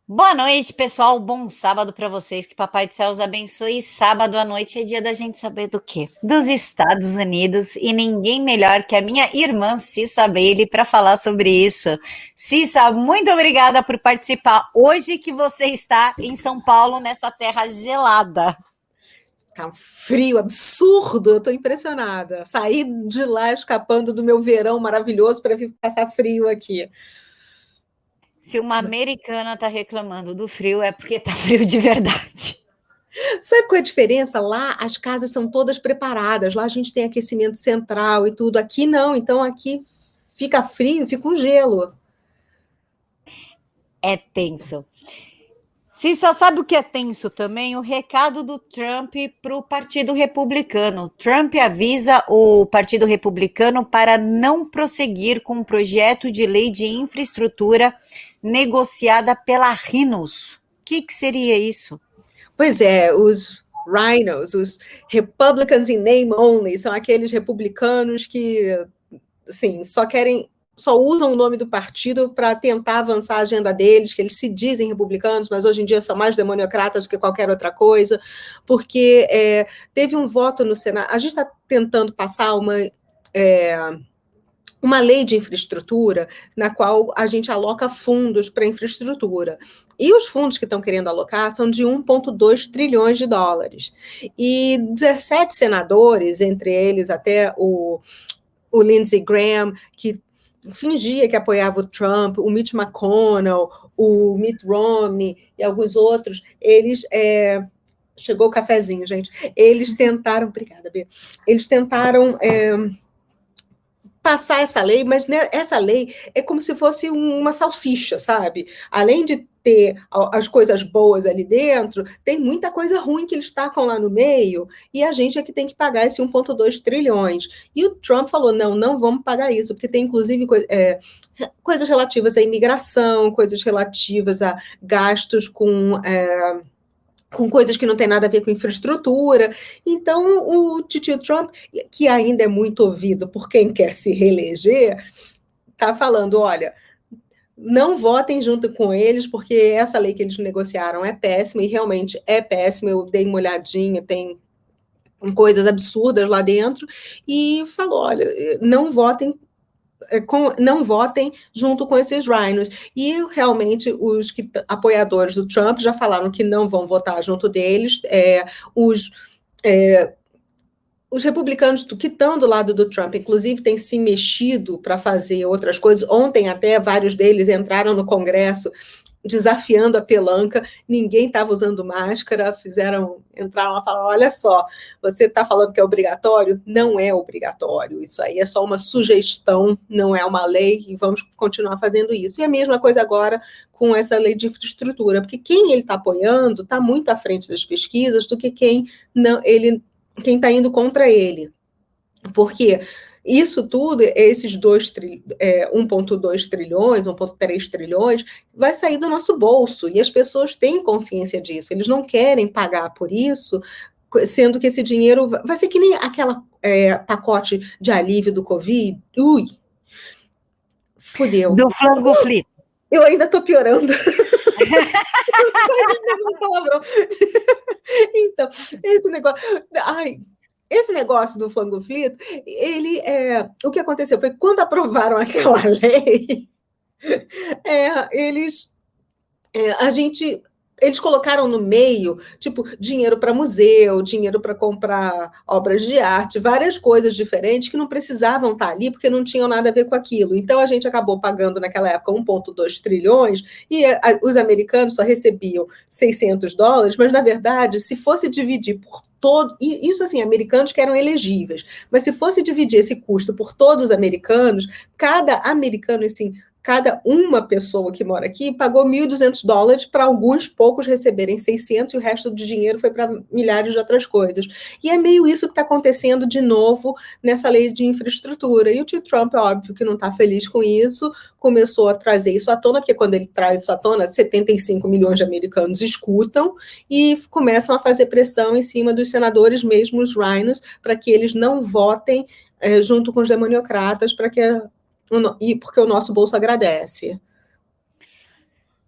Boa noite, pessoal. Bom sábado para vocês. Que Papai do Céu os abençoe. Sábado à noite é dia da gente saber do quê? Dos Estados Unidos. E ninguém melhor que a minha irmã Cissa Bailey para falar sobre isso. Cissa, muito obrigada por participar hoje que você está em São Paulo, nessa terra gelada. Tá um frio absurdo, eu tô impressionada. Saí de lá escapando do meu verão maravilhoso para vir passar frio aqui. Se uma americana está reclamando do frio, é porque tá frio de verdade. Sabe qual é a diferença? Lá as casas são todas preparadas, lá a gente tem aquecimento central e tudo. Aqui não, então aqui fica frio, fica um gelo. É tenso. Cissa, sabe o que é tenso também? O recado do Trump para o Partido Republicano. Trump avisa o Partido Republicano para não prosseguir com o projeto de lei de infraestrutura negociada pela Rhinos. O que seria isso? Pois é, os rhinos, os Republicans in name only, são aqueles republicanos que, assim, só usam o nome do partido para tentar avançar a agenda deles, que eles se dizem republicanos, mas hoje em dia são mais democratas do que qualquer outra coisa, porque teve um voto no Senado. A gente está tentando passar uma lei de infraestrutura na qual a gente aloca fundos para infraestrutura. E os fundos que estão querendo alocar são de 1,2 trilhões de dólares. E 17 senadores, entre eles até o Lindsey Graham, que fingia que apoiava o Trump, o Mitch McConnell, o Mitt Romney e alguns outros, eles... chegou o cafezinho, gente. Eles tentaram... Obrigada, Bia. Eles tentaram... passar essa lei, mas né, essa lei é como se fosse uma salsicha, sabe? Além de ter as coisas boas ali dentro, tem muita coisa ruim que eles tacam lá no meio, e a gente é que tem que pagar esse 1,2 trilhões. E o Trump falou, não vamos pagar isso, porque tem inclusive coisas relativas à imigração, coisas relativas a gastos com coisas que não tem nada a ver com infraestrutura. Então, o titio Trump, que ainda é muito ouvido por quem quer se reeleger, está falando, olha, não votem junto com eles, porque essa lei que eles negociaram é péssima, e realmente é péssima. Eu dei uma olhadinha, tem coisas absurdas lá dentro, e falou, olha, não votem junto com esses rhinos. E realmente os apoiadores do Trump já falaram que não vão votar junto deles. Os republicanos que estão do lado do Trump, inclusive, têm se mexido para fazer outras coisas. Ontem até vários deles entraram no Congresso desafiando a pelanca, ninguém estava usando máscara, entraram lá e falaram, olha só, você está falando que é obrigatório? Não é obrigatório, isso aí é só uma sugestão, não é uma lei, e vamos continuar fazendo isso. E a mesma coisa agora com essa lei de infraestrutura, porque quem ele está apoiando está muito à frente das pesquisas do que quem está indo contra ele. Porque isso tudo, esses 1,2 trilhões, 1,3 trilhões, vai sair do nosso bolso, e as pessoas têm consciência disso, eles não querem pagar por isso, sendo que esse dinheiro vai ser que nem aquela pacote de alívio do Covid. Ui, fudeu. Do flango frito. Eu ainda estou piorando. Então, esse negócio... Esse negócio do flango frito, o que aconteceu foi quando aprovaram aquela lei, eles colocaram no meio, tipo, dinheiro para museu, dinheiro para comprar obras de arte, várias coisas diferentes que não precisavam estar ali porque não tinham nada a ver com aquilo. Então, a gente acabou pagando naquela época 1,2 trilhões e os americanos só recebiam $600, mas, na verdade, se fosse dividir por todo... E isso, assim, americanos que eram elegíveis. Mas se fosse dividir esse custo por todos os americanos, cada americano, assim... Cada uma pessoa que mora aqui pagou $1.200 para alguns poucos receberem 600 e o resto do dinheiro foi para milhares de outras coisas. E é meio isso que está acontecendo de novo nessa lei de infraestrutura. E o tio Trump, óbvio que não está feliz com isso, começou a trazer isso à tona, porque quando ele traz isso à tona, 75 milhões de americanos escutam e começam a fazer pressão em cima dos senadores, mesmo os rhinos, para que eles não votem junto com os democratas, para que... e porque o nosso bolso agradece.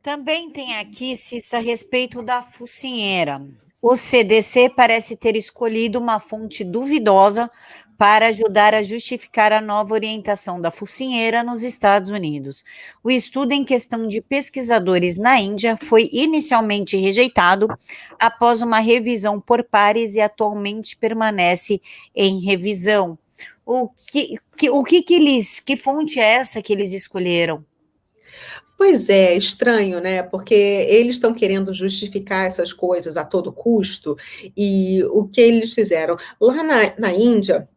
Também tem aqui, Cissa, a respeito da focinheira. O CDC parece ter escolhido uma fonte duvidosa para ajudar a justificar a nova orientação da focinheira nos Estados Unidos. O estudo em questão de pesquisadores na Índia foi inicialmente rejeitado após uma revisão por pares e atualmente permanece em revisão. Que fonte é essa que eles escolheram? Pois é, estranho, né? Porque eles estão querendo justificar essas coisas a todo custo, e o que eles fizeram? Lá na Índia,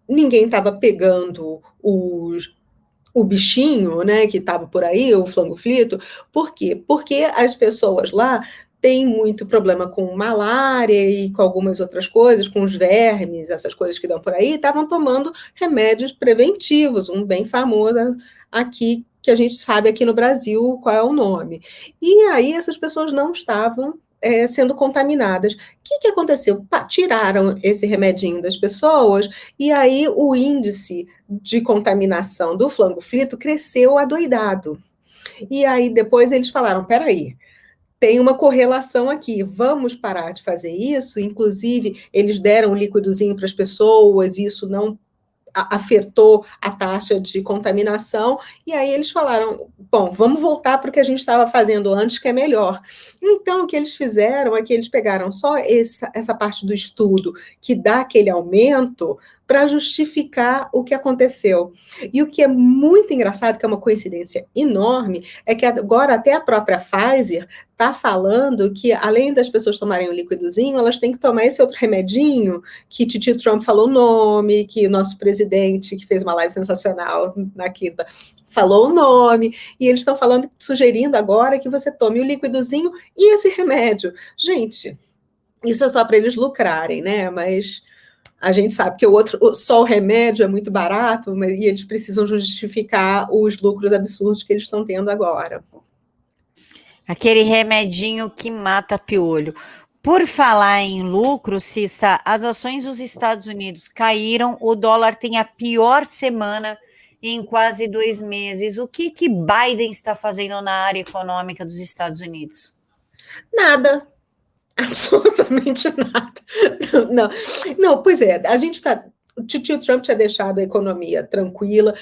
ninguém estava pegando o bichinho, né, que estava por aí, o flango-flito. Por quê? Porque as pessoas lá têm muito problema com malária e com algumas outras coisas, com os vermes, essas coisas que dão por aí, estavam tomando remédios preventivos, um bem famoso aqui, que a gente sabe aqui no Brasil qual é o nome. E aí essas pessoas não estavam sendo contaminadas. O que aconteceu? Tiraram esse remedinho das pessoas, e aí o índice de contaminação do flango-flito cresceu adoidado. E aí depois eles falaram, peraí, tem uma correlação aqui, vamos parar de fazer isso. Inclusive, eles deram um líquidozinho para as pessoas, e isso não afetou a taxa de contaminação, e aí eles falaram, bom, vamos voltar para o que a gente estava fazendo antes, que é melhor. Então, o que eles fizeram é que eles pegaram só essa parte do estudo que dá aquele aumento para justificar o que aconteceu. E o que é muito engraçado, que é uma coincidência enorme, é que agora até a própria Pfizer está falando que, além das pessoas tomarem o líquidozinho, elas têm que tomar esse outro remedinho, que Titio Trump falou o nome, que o nosso presidente, que fez uma live sensacional na quinta, falou o nome, e eles estão falando, sugerindo agora que você tome o líquidozinho e esse remédio. Gente, isso é só para eles lucrarem, né? Mas a gente sabe que só o remédio é muito barato, e eles precisam justificar os lucros absurdos que eles estão tendo agora. Aquele remedinho que mata piolho. Por falar em lucro, Cissa, as ações dos Estados Unidos caíram, o dólar tem a pior semana em quase 2 meses. O que Biden está fazendo na área econômica dos Estados Unidos? Nada. Absolutamente nada. Não, pois é, a gente está. O tio Trump tinha deixado a economia tranquila,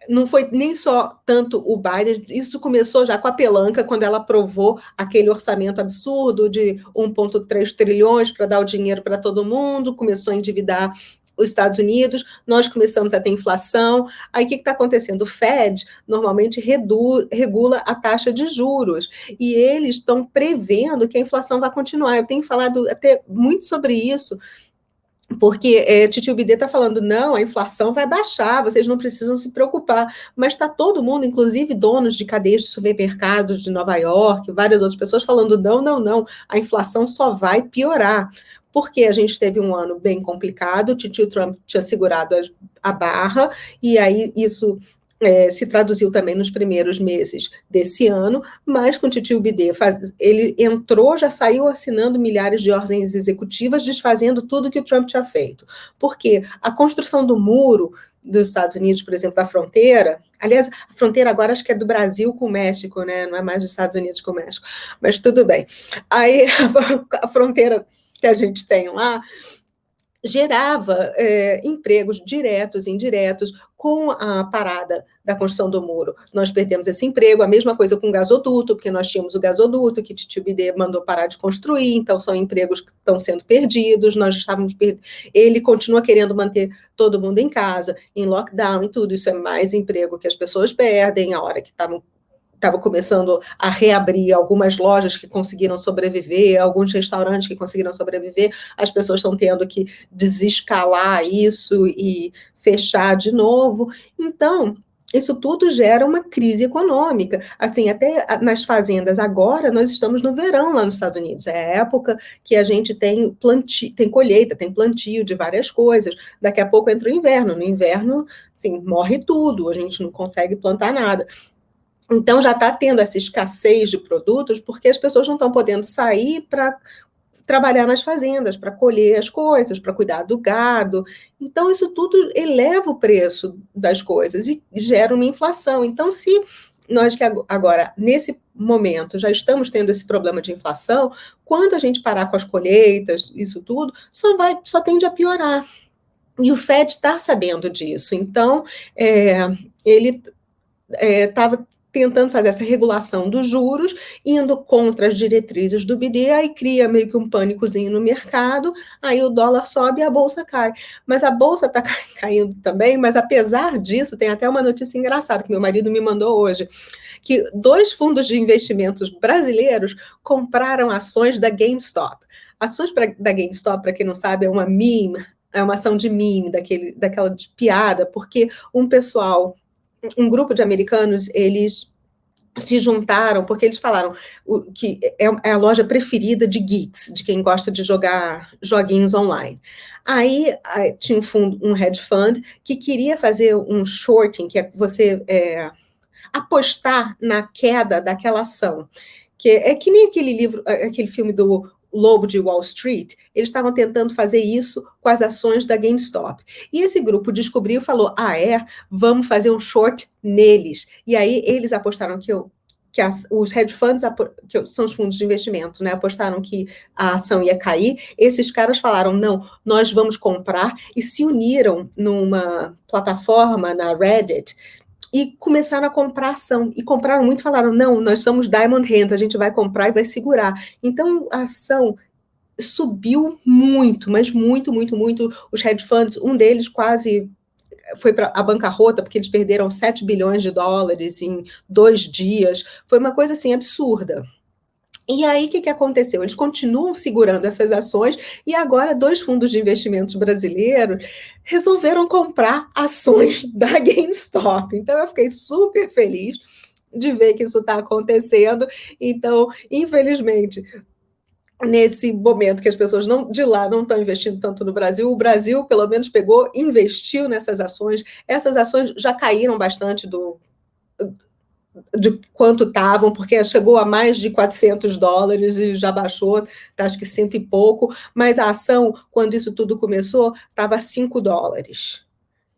não foi nem só tanto o Biden, isso começou já com a Pelanca, quando ela aprovou aquele orçamento absurdo de 1,3 trilhões para dar o dinheiro para todo mundo, começou a endividar os Estados Unidos, nós começamos a ter inflação. Aí o que está acontecendo? O Fed normalmente regula a taxa de juros, e eles estão prevendo que a inflação vai continuar. Eu tenho falado até muito sobre isso, porque Titio Bidê está falando, não, a inflação vai baixar, vocês não precisam se preocupar, mas está todo mundo, inclusive donos de cadeias de supermercados de Nova York, várias outras pessoas falando, não, a inflação só vai piorar, porque a gente teve um ano bem complicado, o Titio Trump tinha segurado a barra, e aí isso se traduziu também nos primeiros meses desse ano, mas com o Titio Bidê, ele entrou, já saiu assinando milhares de ordens executivas, desfazendo tudo que o Trump tinha feito. Porque a construção do muro dos Estados Unidos, por exemplo, da fronteira, aliás, a fronteira agora acho que é do Brasil com o México, né? Não é mais dos Estados Unidos com o México, mas tudo bem. Aí a fronteira que a gente tem lá gerava empregos diretos e indiretos. Com a parada da construção do muro, nós perdemos esse emprego, a mesma coisa com o gasoduto, porque nós tínhamos o gasoduto que Titio Bidê mandou parar de construir, então são empregos que estão sendo perdidos, nós estávamos ele continua querendo manter todo mundo em casa, em lockdown e tudo, isso é mais emprego que as pessoas perdem, a hora que estava começando a reabrir algumas lojas que conseguiram sobreviver, alguns restaurantes que conseguiram sobreviver, as pessoas estão tendo que desescalar isso e fechar de novo. Então, isso tudo gera uma crise econômica. Assim, até nas fazendas agora, nós estamos no verão lá nos Estados Unidos, é a época que a gente tem colheita, tem plantio de várias coisas, daqui a pouco entra o inverno, no inverno, assim, morre tudo, a gente não consegue plantar nada. Então, já está tendo essa escassez de produtos, porque as pessoas não estão podendo sair para trabalhar nas fazendas para colher as coisas, para cuidar do gado. Então, isso tudo eleva o preço das coisas e gera uma inflação. Então, se nós que agora, nesse momento, já estamos tendo esse problema de inflação, quando a gente parar com as colheitas, isso tudo, só tende a piorar. E o Fed está sabendo disso. Então, ele estava tentando fazer essa regulação dos juros, indo contra as diretrizes do BD, aí cria meio que um pânicozinho no mercado, aí o dólar sobe e a bolsa cai. Mas a bolsa está caindo também, mas apesar disso, tem até uma notícia engraçada que meu marido me mandou hoje, que 2 fundos de investimentos brasileiros compraram ações da GameStop. Ações da GameStop, para quem não sabe, é uma meme, é uma ação de meme, daquela de piada, porque um grupo de americanos, eles se juntaram, porque eles falaram que é a loja preferida de geeks, de quem gosta de jogar joguinhos online. Aí tinha um hedge fund que queria fazer um shorting, que é você apostar na queda daquela ação. Que é que nem aquele filme do Lobo de Wall Street, eles estavam tentando fazer isso com as ações da GameStop. E esse grupo descobriu e falou, vamos fazer um short neles. E aí eles apostaram os hedge funds, que são os fundos de investimento, né, apostaram que a ação ia cair. Esses caras falaram, não, nós vamos comprar, e se uniram numa plataforma na Reddit, e começaram a comprar ação, e compraram muito, falaram, não, nós somos Diamond Hands, a gente vai comprar e vai segurar. Então, a ação subiu muito, mas muito, muito, muito. Os hedge funds, um deles quase foi para a bancarrota, porque eles perderam 7 bilhões de dólares em 2 dias. Foi uma coisa, assim, absurda. E aí, o que aconteceu? Eles continuam segurando essas ações e agora 2 fundos de investimentos brasileiros resolveram comprar ações da GameStop. Então, eu fiquei super feliz de ver que isso está acontecendo. Então, infelizmente, nesse momento que as pessoas de lá não estão investindo tanto no Brasil, o Brasil, pelo menos, investiu nessas ações. Essas ações já caíram bastante de quanto estavam, porque chegou a mais de 400 dólares e já baixou, tá, acho que 100 e pouco, mas a ação, quando isso tudo começou, estava a 5 dólares.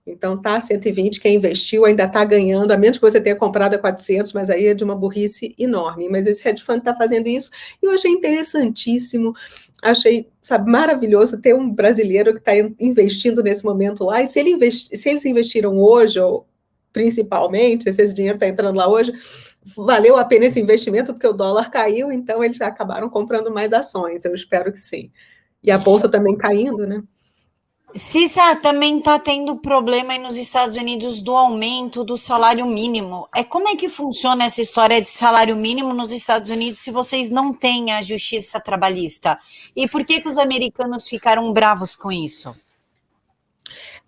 Então, tá 120, quem investiu ainda está ganhando, a menos que você tenha comprado a 400, mas aí é de uma burrice enorme. Mas esse hedge fund está fazendo isso, e eu achei interessantíssimo, achei, sabe, maravilhoso ter um brasileiro que está investindo nesse momento lá, e se eles investiram hoje, ou principalmente, se esse dinheiro está entrando lá hoje, valeu a pena esse investimento, porque o dólar caiu, então eles já acabaram comprando mais ações, eu espero que sim. E a bolsa também caindo, né? Cissa, também está tendo problema aí nos Estados Unidos do aumento do salário mínimo. Como é que funciona essa história de salário mínimo nos Estados Unidos se vocês não têm a justiça trabalhista? E por que os americanos ficaram bravos com isso?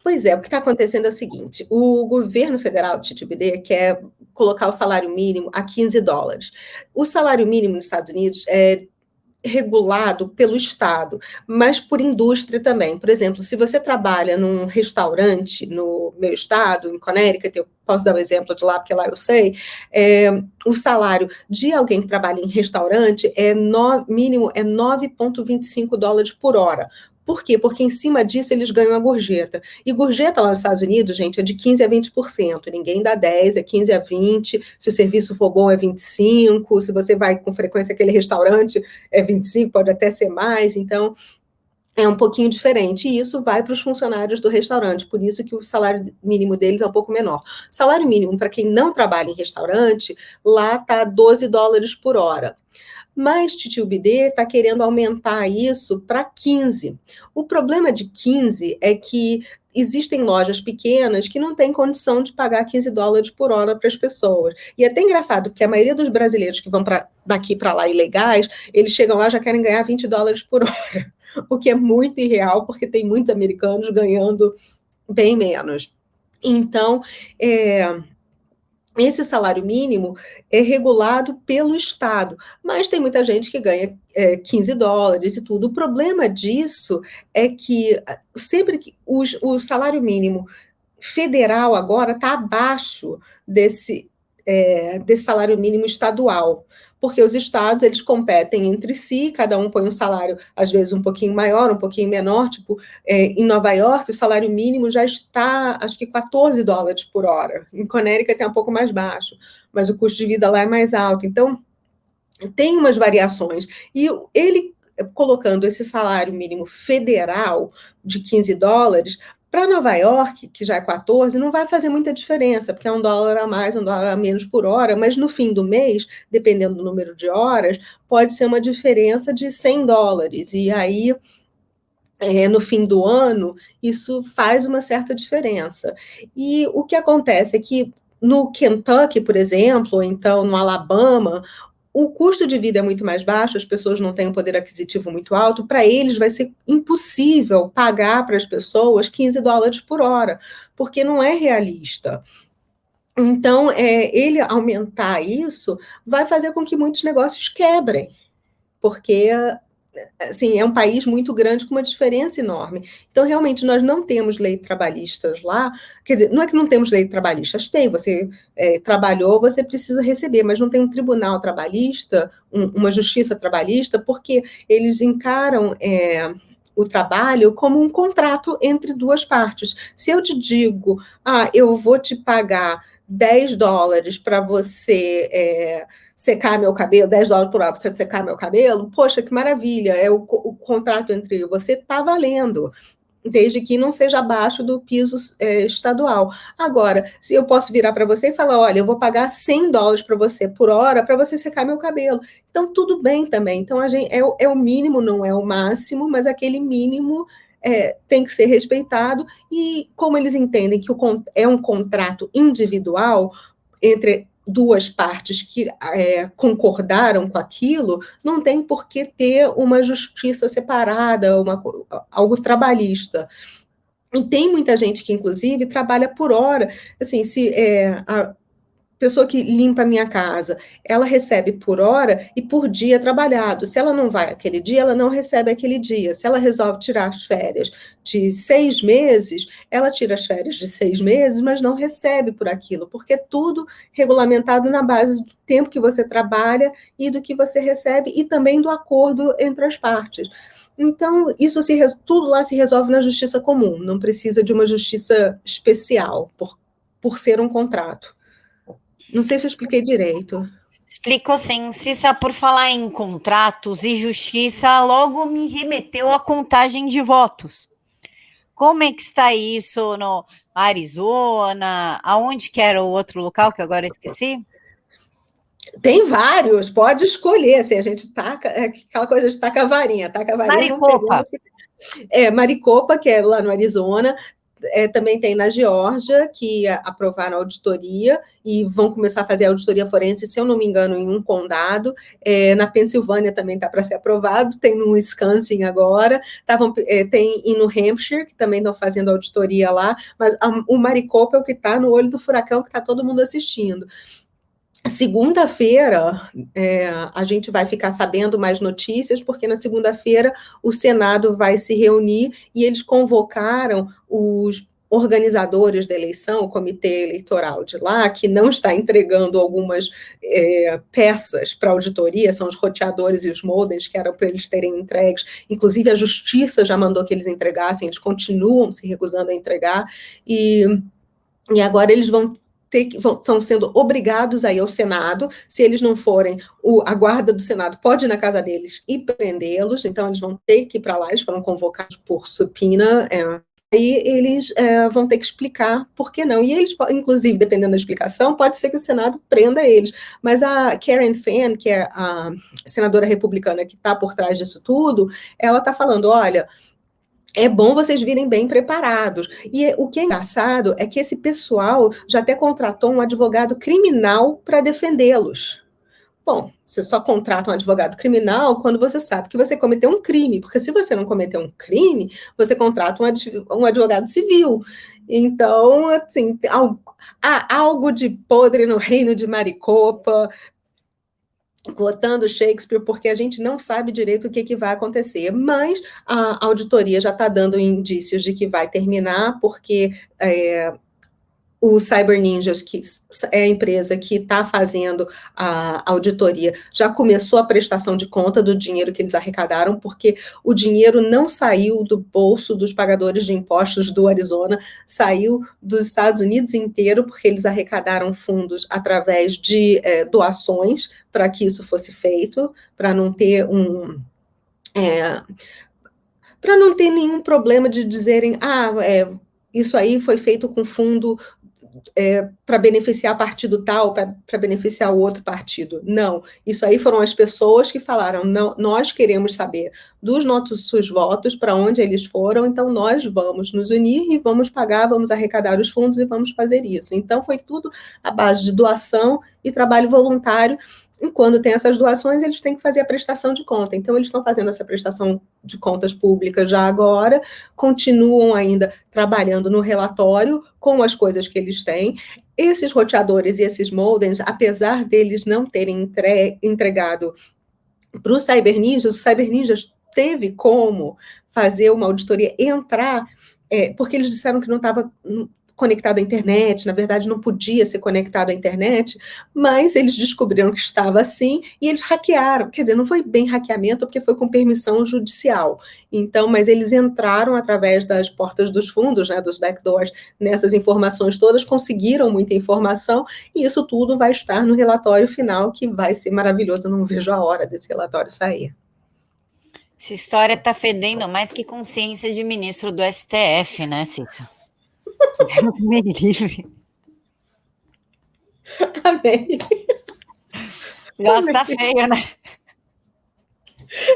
Pois é, o que está acontecendo é o seguinte, o governo federal de TTBD quer colocar o salário mínimo a 15 dólares. O salário mínimo nos Estados Unidos é regulado pelo Estado, mas por indústria também. Por exemplo, se você trabalha num restaurante no meu estado, em Connecticut, eu posso dar um exemplo de lá, porque lá eu sei, o salário de alguém que trabalha em restaurante mínimo é 9,25 dólares por hora. Por quê? Porque em cima disso eles ganham a gorjeta. E gorjeta lá nos Estados Unidos, gente, é de 15% a 20%. Ninguém dá 10%, é 15% a 20%. Se o serviço for bom, é 25%. Se você vai com frequência àquele restaurante, é 25%, pode até ser mais. Então, é um pouquinho diferente. E isso vai para os funcionários do restaurante. Por isso que o salário mínimo deles é um pouco menor. Salário mínimo para quem não trabalha em restaurante, lá está 12 dólares por hora. Mas Titio Bidê está querendo aumentar isso para 15. O problema de 15 é que existem lojas pequenas que não têm condição de pagar 15 dólares por hora para as pessoas. E é até engraçado, porque a maioria dos brasileiros que vão daqui para lá ilegais, eles chegam lá e já querem ganhar 20 dólares por hora, o que é muito irreal, porque tem muitos americanos ganhando bem menos. Então, esse salário mínimo é regulado pelo Estado, mas tem muita gente que ganha 15 dólares e tudo. O problema disso é que sempre que o salário mínimo federal agora está abaixo desse salário mínimo estadual, porque os estados, eles competem entre si, cada um põe um salário, às vezes, um pouquinho maior, um pouquinho menor, tipo, em Nova York, o salário mínimo já está, acho que $14 por hora, em Connecticut é um pouco mais baixo, mas o custo de vida lá é mais alto, então, tem umas variações, e ele colocando esse salário mínimo federal de $15, para Nova York, que já é 14, não vai fazer muita diferença, porque é $1 a mais, $1 a menos por hora, mas no fim do mês, dependendo do número de horas, pode ser uma diferença de $100. E aí, no fim do ano, isso faz uma certa diferença. E o que acontece é que no Kentucky, por exemplo, ou então no Alabama, o custo de vida é muito mais baixo, as pessoas não têm um poder aquisitivo muito alto, para eles vai ser impossível pagar para as pessoas $15 por hora, porque não é realista. Então, ele aumentar isso vai fazer com que muitos negócios quebrem, porque assim, é um país muito grande com uma diferença enorme. Então, realmente, nós não temos lei trabalhistas lá. Quer dizer, não é que não temos lei trabalhistas, tem. Você trabalhou, você precisa receber, mas não tem um tribunal trabalhista, uma justiça trabalhista, porque eles encaram o trabalho como um contrato entre duas partes. Se eu te digo, eu vou te pagar $10 para você secar meu cabelo, $10 por hora para você secar meu cabelo, poxa, que maravilha, o contrato entre você está valendo, desde que não seja abaixo do piso estadual. Agora, se eu posso virar para você e falar, olha, eu vou pagar $100 para você por hora para você secar meu cabelo. Então, tudo bem também. Então, a gente, é o mínimo, não é o máximo, mas aquele mínimo tem que ser respeitado. E como eles entendem que é um contrato individual entre duas partes que concordaram com aquilo, não tem por que ter uma justiça separada, algo trabalhista. E tem muita gente que, inclusive, trabalha por hora. Assim, se a pessoa que limpa a minha casa, ela recebe por hora e por dia trabalhado. Se ela não vai aquele dia, ela não recebe aquele dia. Se ela resolve tirar as férias de 6 meses, ela tira as férias de 6 meses, mas não recebe por aquilo, porque é tudo regulamentado na base do tempo que você trabalha e do que você recebe, e também do acordo entre as partes. Então, tudo lá se resolve na justiça comum, não precisa de uma justiça especial, por ser um contrato. Não sei se eu expliquei direito. Explicou sim. Cissa, por falar em contratos e justiça, logo me remeteu à contagem de votos. Como é que está isso no Arizona? Aonde que era o outro local que agora eu esqueci? Tem vários, pode escolher. Assim, a gente taca, aquela coisa de taca a varinha, vamos Maricopa. pegando. Maricopa, que é lá no Arizona. Também tem na Geórgia, que aprovaram a auditoria e vão começar a fazer a auditoria forense, se eu não me engano, em um condado. Na Pensilvânia também está para ser aprovado, tem no Wisconsin agora, tem em New Hampshire, que também estão fazendo auditoria lá, mas o Maricopa é o que está no olho do furacão, que está todo mundo assistindo. Segunda-feira, a gente vai ficar sabendo mais notícias, porque na segunda-feira o Senado vai se reunir e eles convocaram os organizadores da eleição, o comitê eleitoral de lá, que não está entregando algumas peças para auditoria, são os roteadores e os modems, que eram para eles terem entregues, inclusive a justiça já mandou que eles entregassem, eles continuam se recusando a entregar, e agora eles estão sendo obrigados a ir ao Senado. Se eles não forem, a guarda do Senado pode ir na casa deles e prendê-los, então eles vão ter que ir para lá, eles foram convocados por subpoena, aí eles vão ter que explicar por que não. E eles, inclusive, dependendo da explicação, pode ser que o Senado prenda eles. Mas a Karen Fann, que é a senadora republicana que está por trás disso tudo, ela está falando, olha, é bom vocês virem bem preparados. E o que é engraçado é que esse pessoal já até contratou um advogado criminal para defendê-los. Bom, você só contrata um advogado criminal quando você sabe que você cometeu um crime, porque se você não cometeu um crime, você contrata um advogado civil. Então, assim, há algo de podre no reino de Maricopa, cotando Shakespeare, porque a gente não sabe direito o que vai acontecer, mas a auditoria já está dando indícios de que vai terminar, porque o Cyber Ninjas, que é a empresa que está fazendo a auditoria, já começou a prestação de conta do dinheiro que eles arrecadaram, porque o dinheiro não saiu do bolso dos pagadores de impostos do Arizona, saiu dos Estados Unidos inteiro, porque eles arrecadaram fundos através de doações para que isso fosse feito, para não ter para não ter nenhum problema de dizerem, isso aí foi feito com fundo para beneficiar partido tal, para beneficiar o outro partido. Não, isso aí foram as pessoas que falaram, não, nós queremos saber dos nossos votos, para onde eles foram, então nós vamos nos unir e vamos pagar, vamos arrecadar os fundos e vamos fazer isso. Então foi tudo à base de doação e trabalho voluntário. E quando tem essas doações, eles têm que fazer a prestação de conta. Então, eles estão fazendo essa prestação de contas públicas já agora, continuam ainda trabalhando no relatório com as coisas que eles têm. Esses roteadores e esses modems, apesar deles não terem entregado para o Cyber Ninjas teve como fazer uma auditoria entrar, porque eles disseram que não estava conectado à internet, na verdade não podia ser conectado à internet, mas eles descobriram que estava assim e eles hackearam, quer dizer, não foi bem hackeamento porque foi com permissão judicial, então, mas eles entraram através das portas dos fundos, né, dos backdoors, nessas informações todas, conseguiram muita informação e isso tudo vai estar no relatório final, que vai ser maravilhoso, eu não vejo a hora desse relatório sair. Essa história está fedendo mais que consciência de ministro do STF, né, Cissa? Deus me livre. Amém. Gosta feio, né?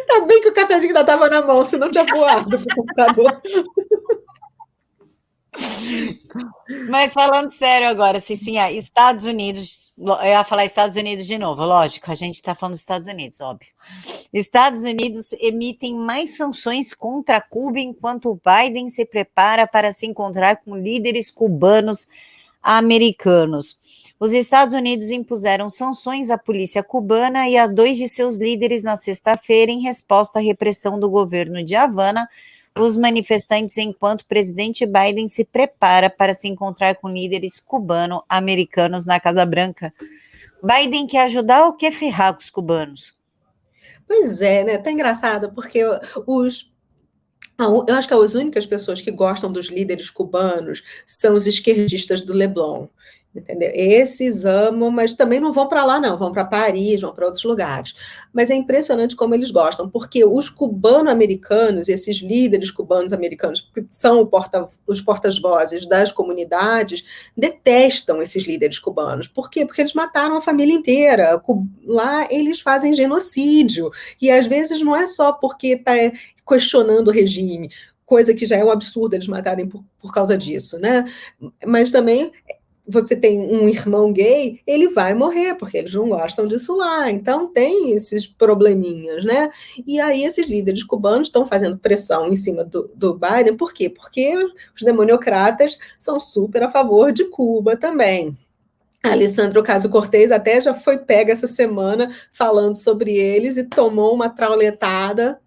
Tá bem que o cafezinho ainda estava na mão, senão tinha voado pro computador. Mas falando sério agora, Cicinha, Estados Unidos, eu ia falar Estados Unidos de novo, lógico, a gente está falando dos Estados Unidos, óbvio. Estados Unidos emitem mais sanções contra Cuba enquanto o Biden se prepara para se encontrar com líderes cubanos americanos. Os Estados Unidos impuseram sanções à polícia cubana e a 2 de seus líderes na sexta-feira em resposta à repressão do governo de Havana, os manifestantes enquanto o presidente Biden se prepara para se encontrar com líderes cubano-americanos na Casa Branca. Biden quer ajudar ou quer ferrar com os cubanos? Pois é, né? Tá engraçado, porque eu acho que as únicas pessoas que gostam dos líderes cubanos são os esquerdistas do Leblon, entendeu? Esses amam, mas também não vão para lá, não, vão para Paris, vão para outros lugares. Mas é impressionante como eles gostam, porque os cubano-americanos, esses líderes cubanos americanos, que são os porta-vozes das comunidades, detestam esses líderes cubanos. Por quê? Porque eles mataram a família inteira. Lá eles fazem genocídio. E às vezes não é só porque está questionando o regime, coisa que já é um absurdo eles matarem por causa disso, né? Mas também você tem um irmão gay, ele vai morrer, porque eles não gostam disso lá. Então, tem esses probleminhas, né? E aí, esses líderes cubanos estão fazendo pressão em cima do Biden. Por quê? Porque os democratas são super a favor de Cuba também. A Alessandra Ocasio-Cortez até já foi pega essa semana falando sobre eles e tomou uma trauletada,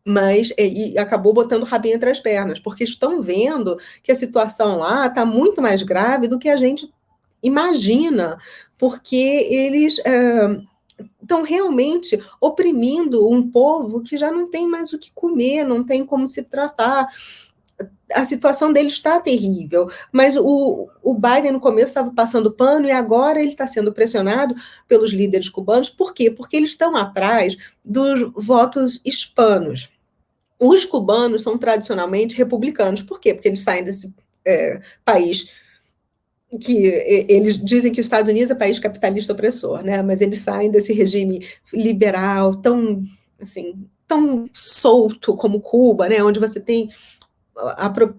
mas e acabou botando o rabinho entre as pernas, porque estão vendo que a situação lá está muito mais grave do que a gente imagina, porque eles estão realmente oprimindo um povo que já não tem mais o que comer, não tem como se tratar. A situação dele está terrível, mas o Biden no começo estava passando pano e agora ele está sendo pressionado pelos líderes cubanos. Por quê? Porque eles estão atrás dos votos hispanos. Os cubanos são tradicionalmente republicanos. Por quê? Porque eles saem desse país que eles dizem que os Estados Unidos é país capitalista opressor, né? Mas eles saem desse regime liberal tão, assim, tão solto como Cuba, né? Onde você tem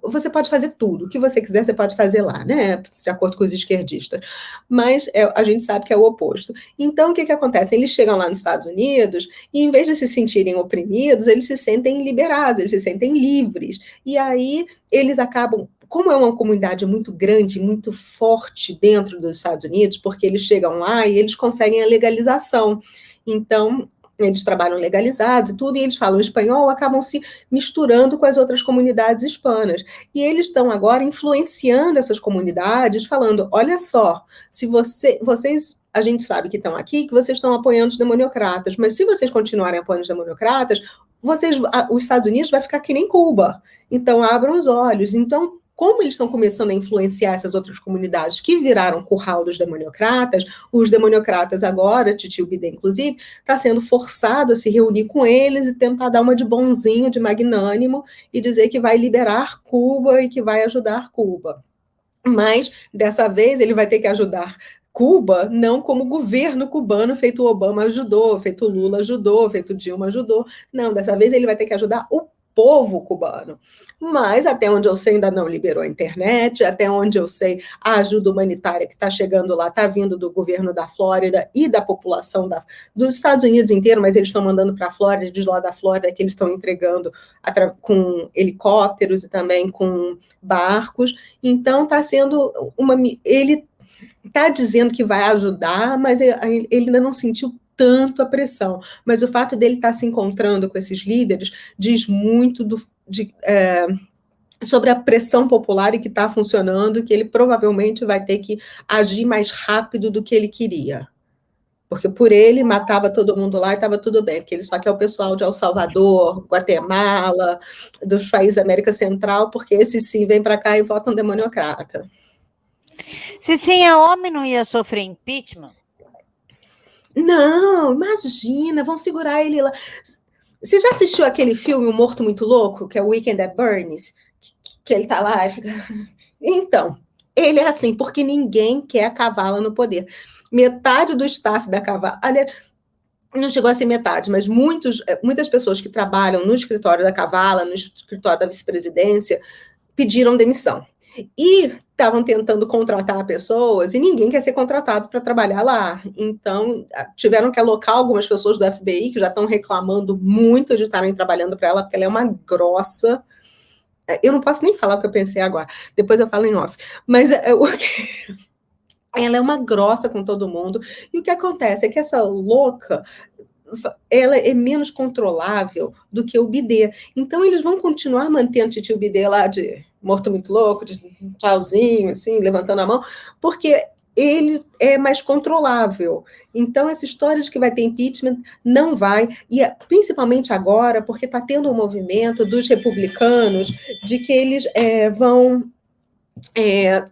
você pode fazer tudo, o que você quiser, você pode fazer lá, né? De acordo com os esquerdistas. Mas a gente sabe que é o oposto. Então, o que acontece? Eles chegam lá nos Estados Unidos e, em vez de se sentirem oprimidos, eles se sentem liberados, eles se sentem livres. E aí, eles acabam, como é uma comunidade muito grande, muito forte dentro dos Estados Unidos, porque eles chegam lá e eles conseguem a legalização. Então, eles trabalham legalizados e tudo, e eles falam espanhol, acabam se misturando com as outras comunidades hispanas. E eles estão agora influenciando essas comunidades, falando, olha só, se vocês, a gente sabe que estão aqui, que vocês estão apoiando os demoniocratas, mas se vocês continuarem apoiando os demoniocratas, os Estados Unidos vai ficar que nem Cuba. Então, abram os olhos. Então, como eles estão começando a influenciar essas outras comunidades que viraram curral dos demoniocratas, os demoniocratas agora, Titio Bidê, inclusive, está sendo forçado a se reunir com eles e tentar dar uma de bonzinho, de magnânimo, e dizer que vai liberar Cuba e que vai ajudar Cuba. Mas, dessa vez, ele vai ter que ajudar Cuba, não como o governo cubano, feito o Obama ajudou, feito o Lula ajudou, feito o Dilma ajudou. Não, dessa vez ele vai ter que ajudar o povo cubano. Mas, até onde eu sei, ainda não liberou a internet, até onde eu sei, a ajuda humanitária que está chegando lá está vindo do governo da Flórida e da população dos Estados Unidos inteiro, mas eles estão mandando para a Flórida, de lá da Flórida, que eles estão entregando com helicópteros e também com barcos. Então, está sendo ele está dizendo que vai ajudar, mas ele ainda não sentiu tanto a pressão. Mas o fato dele estar se encontrando com esses líderes diz muito sobre a pressão popular e que está funcionando, que ele provavelmente vai ter que agir mais rápido do que ele queria. Porque por ele matava todo mundo lá e estava tudo bem, porque ele só quer o pessoal de El Salvador, Guatemala, dos países da América Central, porque esses sim vêm para cá e votam demoniocrata. Se sim, a homem não ia sofrer impeachment? Não, imagina, vão segurar ele lá. Você já assistiu aquele filme O Morto Muito Louco, que é o Weekend at Bernie's? Que ele tá lá e fica... Então, ele é assim, porque ninguém quer a Kavala no poder. Metade do staff da Kavala... Aliás, não chegou a ser metade, mas muitas pessoas que trabalham no escritório da Kavala, no escritório da vice-presidência, pediram demissão. E estavam tentando contratar pessoas e ninguém quer ser contratado para trabalhar lá. Então, tiveram que alocar algumas pessoas do FBI que já estão reclamando muito de estarem trabalhando para ela, porque ela é uma grossa. Eu não posso nem falar o que eu pensei agora, depois eu falo em off. Mas ela é uma grossa com todo mundo. E o que acontece é que essa louca, ela é menos controlável do que o Bidê. Então, eles vão continuar mantendo o titio Bidê lá de morto muito louco, de tchauzinho, assim, levantando a mão, porque ele é mais controlável. Então, essa história de que vai ter impeachment não vai, e principalmente agora, porque está tendo um movimento dos republicanos de que eles vão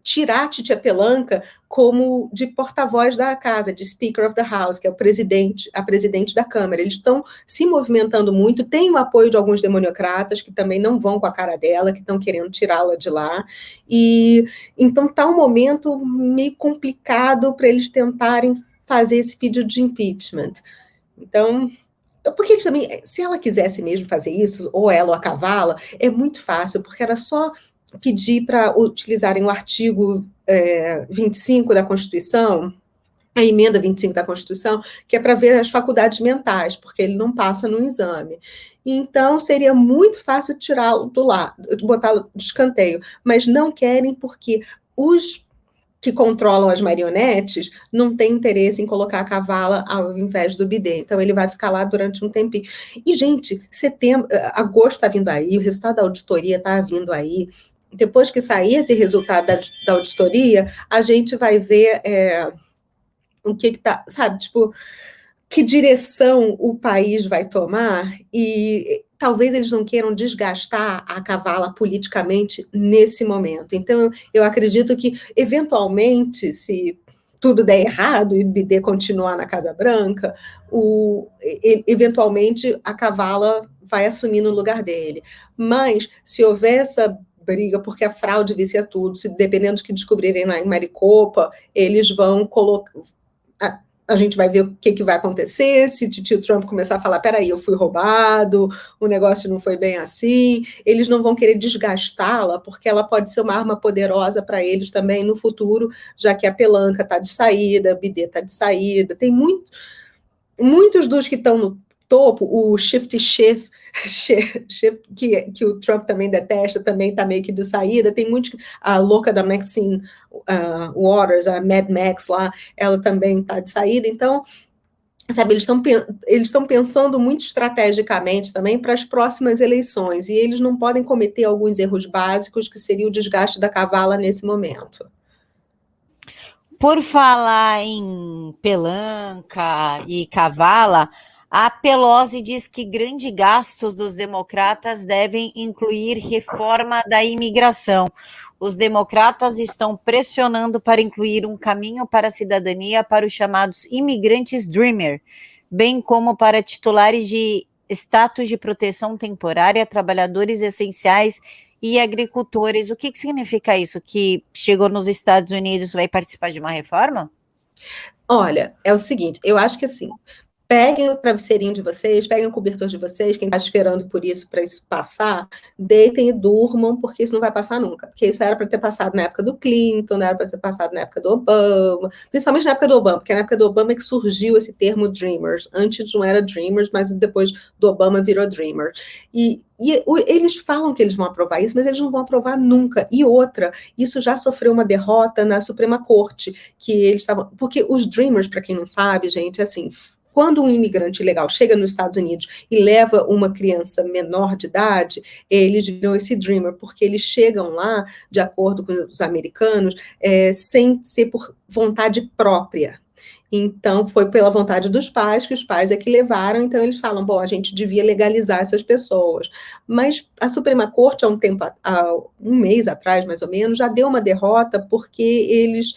tirar a Titia Pelanca como de porta-voz da casa, de Speaker of the House, que é a presidente da Câmara. Eles estão se movimentando muito, tem o apoio de alguns demoniocratas que também não vão com a cara dela, que estão querendo tirá-la de lá. E então está um momento meio complicado para eles tentarem fazer esse pedido de impeachment. Então, porque eles também, se ela quisesse mesmo fazer isso, ou ela ou a Kavala, é muito fácil, porque era só pedir para utilizarem o artigo 25 da Constituição, a emenda 25 da Constituição, que é para ver as faculdades mentais, porque ele não passa no exame. Então, seria muito fácil tirá-lo do lado, botá-lo de escanteio, mas não querem porque os que controlam as marionetes não têm interesse em colocar a Kavala ao invés do Bidê. Então, ele vai ficar lá durante um tempinho. E, gente, agosto está vindo aí, o resultado da auditoria está vindo aí. Depois que sair esse resultado da auditoria, a gente vai ver o que está, sabe, tipo, que direção o país vai tomar, e talvez eles não queiram desgastar a Kavala politicamente nesse momento. Então, eu acredito que, eventualmente, se tudo der errado e o Bidê continuar na Casa Branca, eventualmente a Kavala vai assumir no lugar dele. Mas, se houver essa briga, porque a fraude vicia tudo, dependendo do que descobrirem lá em Maricopa, eles vão colocar... A gente vai ver o que vai acontecer, se o tio Trump começar a falar, peraí, eu fui roubado, o negócio não foi bem assim, eles não vão querer desgastá-la, porque ela pode ser uma arma poderosa para eles também no futuro, já que a Pelanca está de saída, o Bidê está de saída, tem muitos dos que estão no topo, o Shifty Schiff, que o Trump também detesta, também está meio que de saída. Tem muitos, a louca da Maxine Waters, a Mad Max lá, ela também está de saída. Então, sabe, eles estão pensando muito estrategicamente também para as próximas eleições, e eles não podem cometer alguns erros básicos, que seria o desgaste da cavala nesse momento. Por falar em pelanca e cavala, a Pelosi diz que grande gasto dos democratas devem incluir reforma da imigração. Os democratas estão pressionando para incluir um caminho para a cidadania para os chamados imigrantes Dreamer, bem como para titulares de status de proteção temporária, trabalhadores essenciais e agricultores. O que significa isso? Que chegou nos Estados Unidos, vai participar de uma reforma? Olha, é o seguinte, eu acho que assim, peguem o travesseirinho de vocês, peguem o cobertor de vocês, quem está esperando por isso, para isso passar, deitem e durmam, porque isso não vai passar nunca. Porque isso era para ter passado na época do Clinton, era para ter passado na época do Obama, principalmente na época do Obama, porque na época do Obama é que surgiu esse termo Dreamers. Antes não era Dreamers, mas depois do Obama virou Dreamer. Eles falam que eles vão aprovar isso, mas eles não vão aprovar nunca. E outra, isso já sofreu uma derrota na Suprema Corte, que eles estavam... Porque os Dreamers, para quem não sabe, gente, é assim... Quando um imigrante ilegal chega nos Estados Unidos e leva uma criança menor de idade, eles viram esse dreamer, porque eles chegam lá, de acordo com os americanos, sem ser por vontade própria. Então, foi pela vontade dos pais, que os pais é que levaram, então eles falam, bom, a gente devia legalizar essas pessoas. Mas a Suprema Corte, há um mês atrás, mais ou menos, já deu uma derrota, porque eles...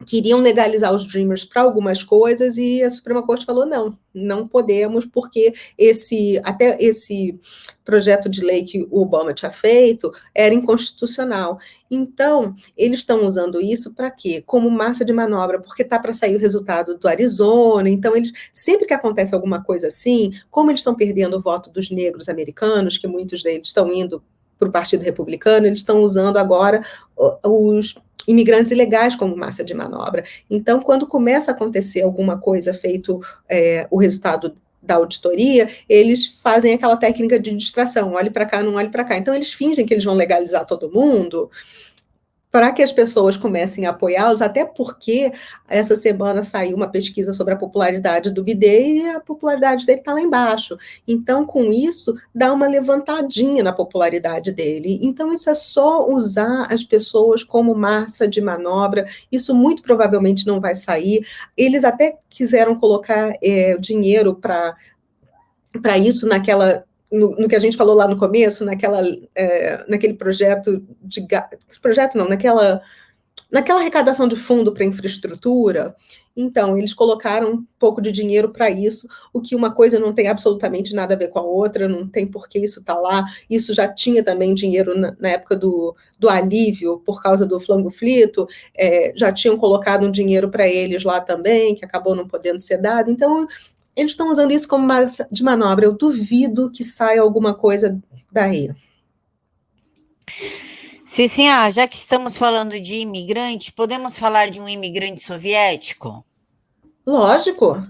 queriam legalizar os Dreamers para algumas coisas e a Suprema Corte falou, não podemos, porque até esse projeto de lei que o Obama tinha feito era inconstitucional. Então, eles estão usando isso para quê? Como massa de manobra, porque está para sair o resultado do Arizona, então sempre que acontece alguma coisa assim, como eles estão perdendo o voto dos negros americanos, que muitos deles estão indo para o Partido Republicano, eles estão usando agora os imigrantes ilegais como massa de manobra. Então, quando começa a acontecer alguma coisa feito o resultado da auditoria, eles fazem aquela técnica de distração, olhe para cá, não olhe para cá. Então, eles fingem que eles vão legalizar todo mundo, para que as pessoas comecem a apoiá-los, até porque essa semana saiu uma pesquisa sobre a popularidade do Biden e a popularidade dele está lá embaixo. Então, com isso, dá uma levantadinha na popularidade dele. Então, isso é só usar as pessoas como massa de manobra, isso muito provavelmente não vai sair. Eles até quiseram colocar dinheiro para isso no que a gente falou lá no começo, naquele naquela arrecadação de fundo para infraestrutura. Então, eles colocaram um pouco de dinheiro para isso, o que uma coisa não tem absolutamente nada a ver com a outra, não tem por que isso está lá. Isso já tinha também dinheiro na época do alívio, por causa do flango frito, já tinham colocado um dinheiro para eles lá também, que acabou não podendo ser dado. Então, eles estão usando isso como massa de manobra. Eu duvido que saia alguma coisa daí. Cicinha, já que estamos falando de imigrante, podemos falar de um imigrante soviético? Lógico.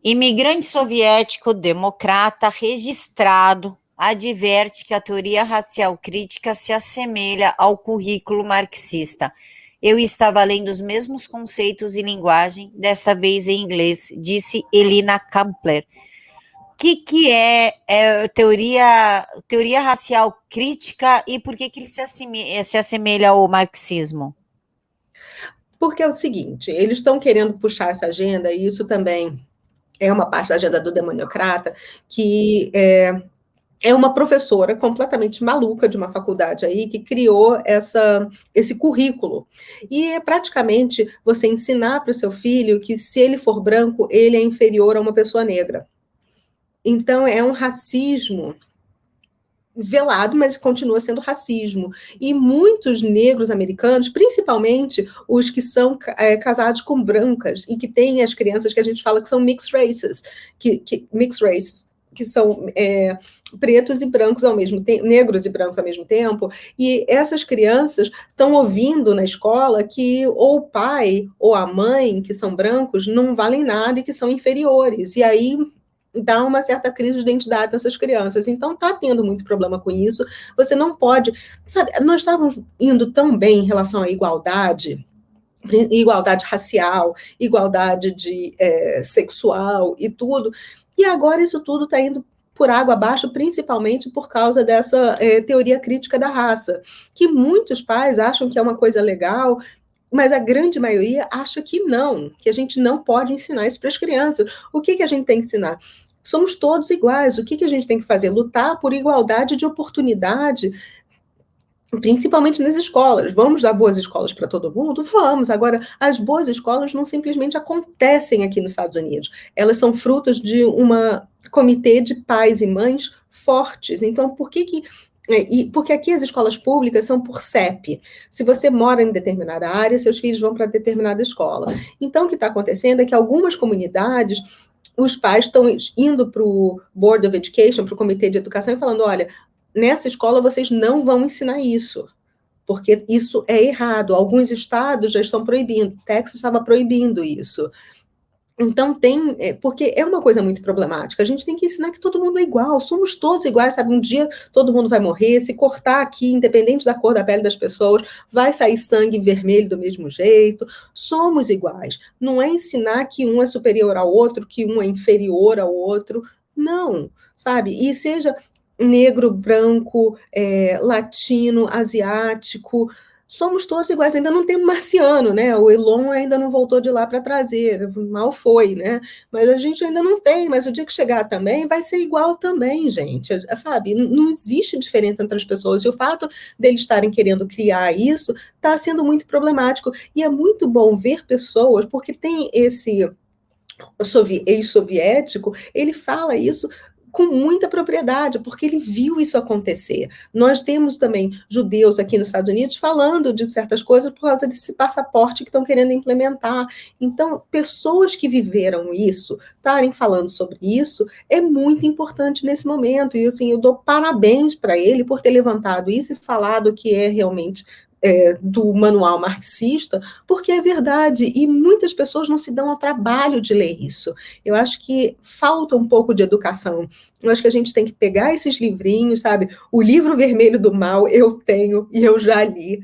Imigrante soviético, democrata, registrado, adverte que a teoria racial crítica se assemelha ao currículo marxista. Eu estava lendo os mesmos conceitos e linguagem, dessa vez em inglês, disse Elina Kampler. O que é teoria racial crítica e por que ele se assemelha ao marxismo? Porque é o seguinte, eles estão querendo puxar essa agenda, e isso também é uma parte da agenda do democrata, que é uma professora completamente maluca de uma faculdade aí que criou esse currículo. E é praticamente você ensinar para o seu filho que se ele for branco, ele é inferior a uma pessoa negra. Então, é um racismo velado, mas continua sendo racismo. E muitos negros americanos, principalmente os que são casados com brancas e que têm as crianças que a gente fala que são mixed races, que são pretos e brancos ao mesmo tempo, negros e brancos ao mesmo tempo, e essas crianças estão ouvindo na escola que ou o pai ou a mãe, que são brancos, não valem nada e que são inferiores, e aí dá uma certa crise de identidade nessas crianças. Então, está tendo muito problema com isso. Você não pode... Sabe, nós estávamos indo tão bem em relação à igualdade, igualdade racial, igualdade sexual e tudo. E agora isso tudo está indo por água abaixo, principalmente por causa dessa teoria crítica da raça, que muitos pais acham que é uma coisa legal, mas a grande maioria acha que não, que a gente não pode ensinar isso para as crianças. O que a gente tem que ensinar? Somos todos iguais. O que a gente tem que fazer? Lutar por igualdade de oportunidade, principalmente nas escolas. Vamos dar boas escolas para todo mundo? Vamos. Agora, as boas escolas não simplesmente acontecem aqui nos Estados Unidos. Elas são frutos de um comitê de pais e mães fortes. Então, porque aqui as escolas públicas são por CEP. Se você mora em determinada área, seus filhos vão para determinada escola. Então, o que está acontecendo é que algumas comunidades, os pais estão indo para o Board of Education, para o Comitê de Educação, e falando, olha, nessa escola vocês não vão ensinar isso, porque isso é errado. Alguns estados já estão proibindo. Texas estava proibindo isso. Então porque é uma coisa muito problemática. A gente tem que ensinar que todo mundo é igual, somos todos iguais, sabe? Um dia todo mundo vai morrer, se cortar aqui, independente da cor da pele das pessoas, vai sair sangue vermelho do mesmo jeito. Somos iguais. Não é ensinar que um é superior ao outro, que um é inferior ao outro. Não, sabe? E seja negro, branco, latino, asiático, somos todos iguais. Ainda não temos marciano, né? O Elon ainda não voltou de lá para trazer, mal foi, né? Mas a gente ainda não tem, mas o dia que chegar também vai ser igual também, gente, sabe? Não existe diferença entre as pessoas, e o fato deles estarem querendo criar isso está sendo muito problemático, e é muito bom ver pessoas, porque tem esse ex-soviético, ele fala isso com muita propriedade, porque ele viu isso acontecer. Nós temos também judeus aqui nos Estados Unidos falando de certas coisas por causa desse passaporte que estão querendo implementar. Então, pessoas que viveram isso, estarem falando sobre isso, é muito importante nesse momento. E assim, eu dou parabéns para ele por ter levantado isso e falado que é realmente do manual marxista, porque é verdade, e muitas pessoas não se dão ao trabalho de ler isso. Eu acho que falta um pouco de educação. Eu acho que a gente tem que pegar esses livrinhos, sabe? O livro vermelho do mal eu tenho e eu já li.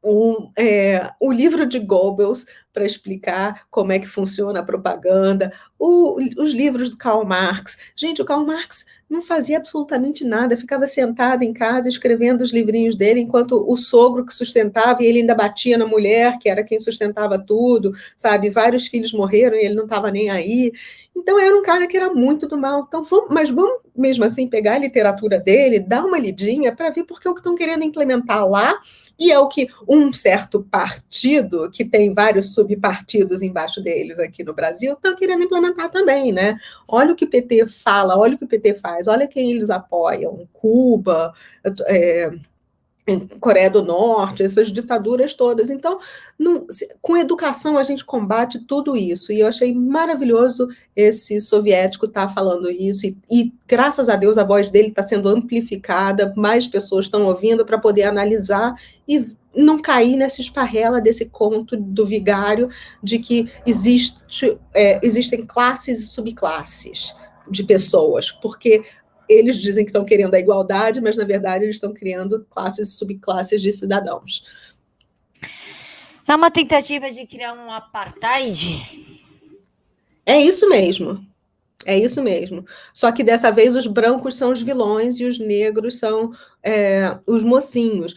O livro de Goebbels para explicar como é que funciona a propaganda, os livros do Karl Marx. Gente, o Karl Marx não fazia absolutamente nada, ficava sentado em casa escrevendo os livrinhos dele, enquanto o sogro que sustentava, e ele ainda batia na mulher, que era quem sustentava tudo, sabe? Vários filhos morreram e ele não estava nem aí. Então, era um cara que era muito do mal. Então, mas vamos mesmo assim pegar a literatura dele, dar uma lidinha para ver porque é o que estão querendo implementar lá, e é o que um certo partido, que tem vários subpartidos embaixo deles aqui no Brasil, estão querendo implementar também, né? Olha o que o PT fala, olha o que o PT faz, olha quem eles apoiam, Cuba, Coreia do Norte, essas ditaduras todas. Então, com educação a gente combate tudo isso, e eu achei maravilhoso esse soviético estar falando isso, e graças a Deus a voz dele está sendo amplificada, mais pessoas estão ouvindo para poder analisar e não cair nessa esparrela desse conto do vigário de que existem classes e subclasses de pessoas, porque eles dizem que estão querendo a igualdade, mas, na verdade, eles estão criando classes e subclasses de cidadãos. É uma tentativa de criar um apartheid? É isso mesmo. É isso mesmo. Só que, dessa vez, os brancos são os vilões e os negros são os mocinhos.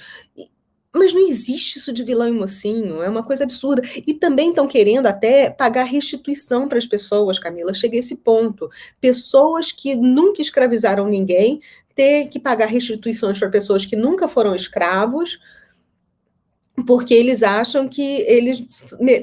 Mas não existe isso de vilão e mocinho, é uma coisa absurda. E também estão querendo até pagar restituição para as pessoas, Camila, chega a esse ponto. Pessoas que nunca escravizaram ninguém, ter que pagar restituições para pessoas que nunca foram escravos, porque eles acham que eles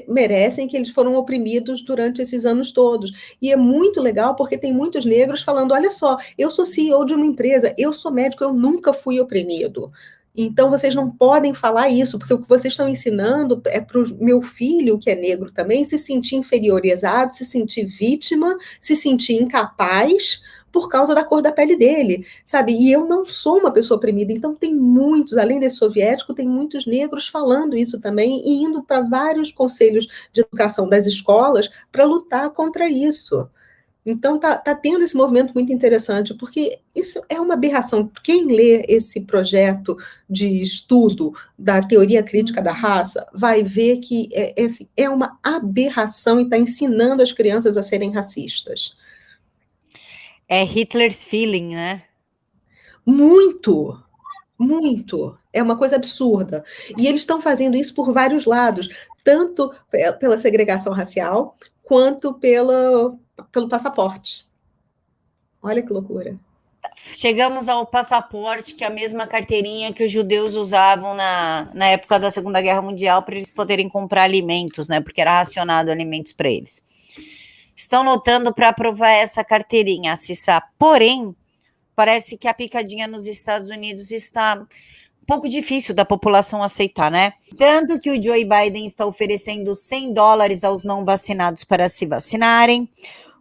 merecem, que eles foram oprimidos durante esses anos todos. E é muito legal, porque tem muitos negros falando, olha só, eu sou CEO de uma empresa, eu sou médico, eu nunca fui oprimido. Então, vocês não podem falar isso, porque o que vocês estão ensinando é para o meu filho, que é negro também, se sentir inferiorizado, se sentir vítima, se sentir incapaz por causa da cor da pele dele, sabe? E eu não sou uma pessoa oprimida, então tem muitos, além desse soviético, tem muitos negros falando isso também e indo para vários conselhos de educação das escolas para lutar contra isso. Então, tá tendo esse movimento muito interessante, porque isso é uma aberração. Quem lê esse projeto de estudo da teoria crítica da raça vai ver que é uma aberração e está ensinando as crianças a serem racistas. É Hitler's feeling, né? Muito, muito. É uma coisa absurda. E eles estão fazendo isso por vários lados, tanto pela segregação racial, quanto pelo passaporte. Olha que loucura. Chegamos ao passaporte, que é a mesma carteirinha que os judeus usavam na época da Segunda Guerra Mundial para eles poderem comprar alimentos, né? Porque era racionado alimentos para eles. Estão lutando para aprovar essa carteirinha, Cissa. Porém, parece que a picadinha nos Estados Unidos está um pouco difícil da população aceitar, né? Tanto que o Joe Biden está oferecendo $100 aos não vacinados para se vacinarem.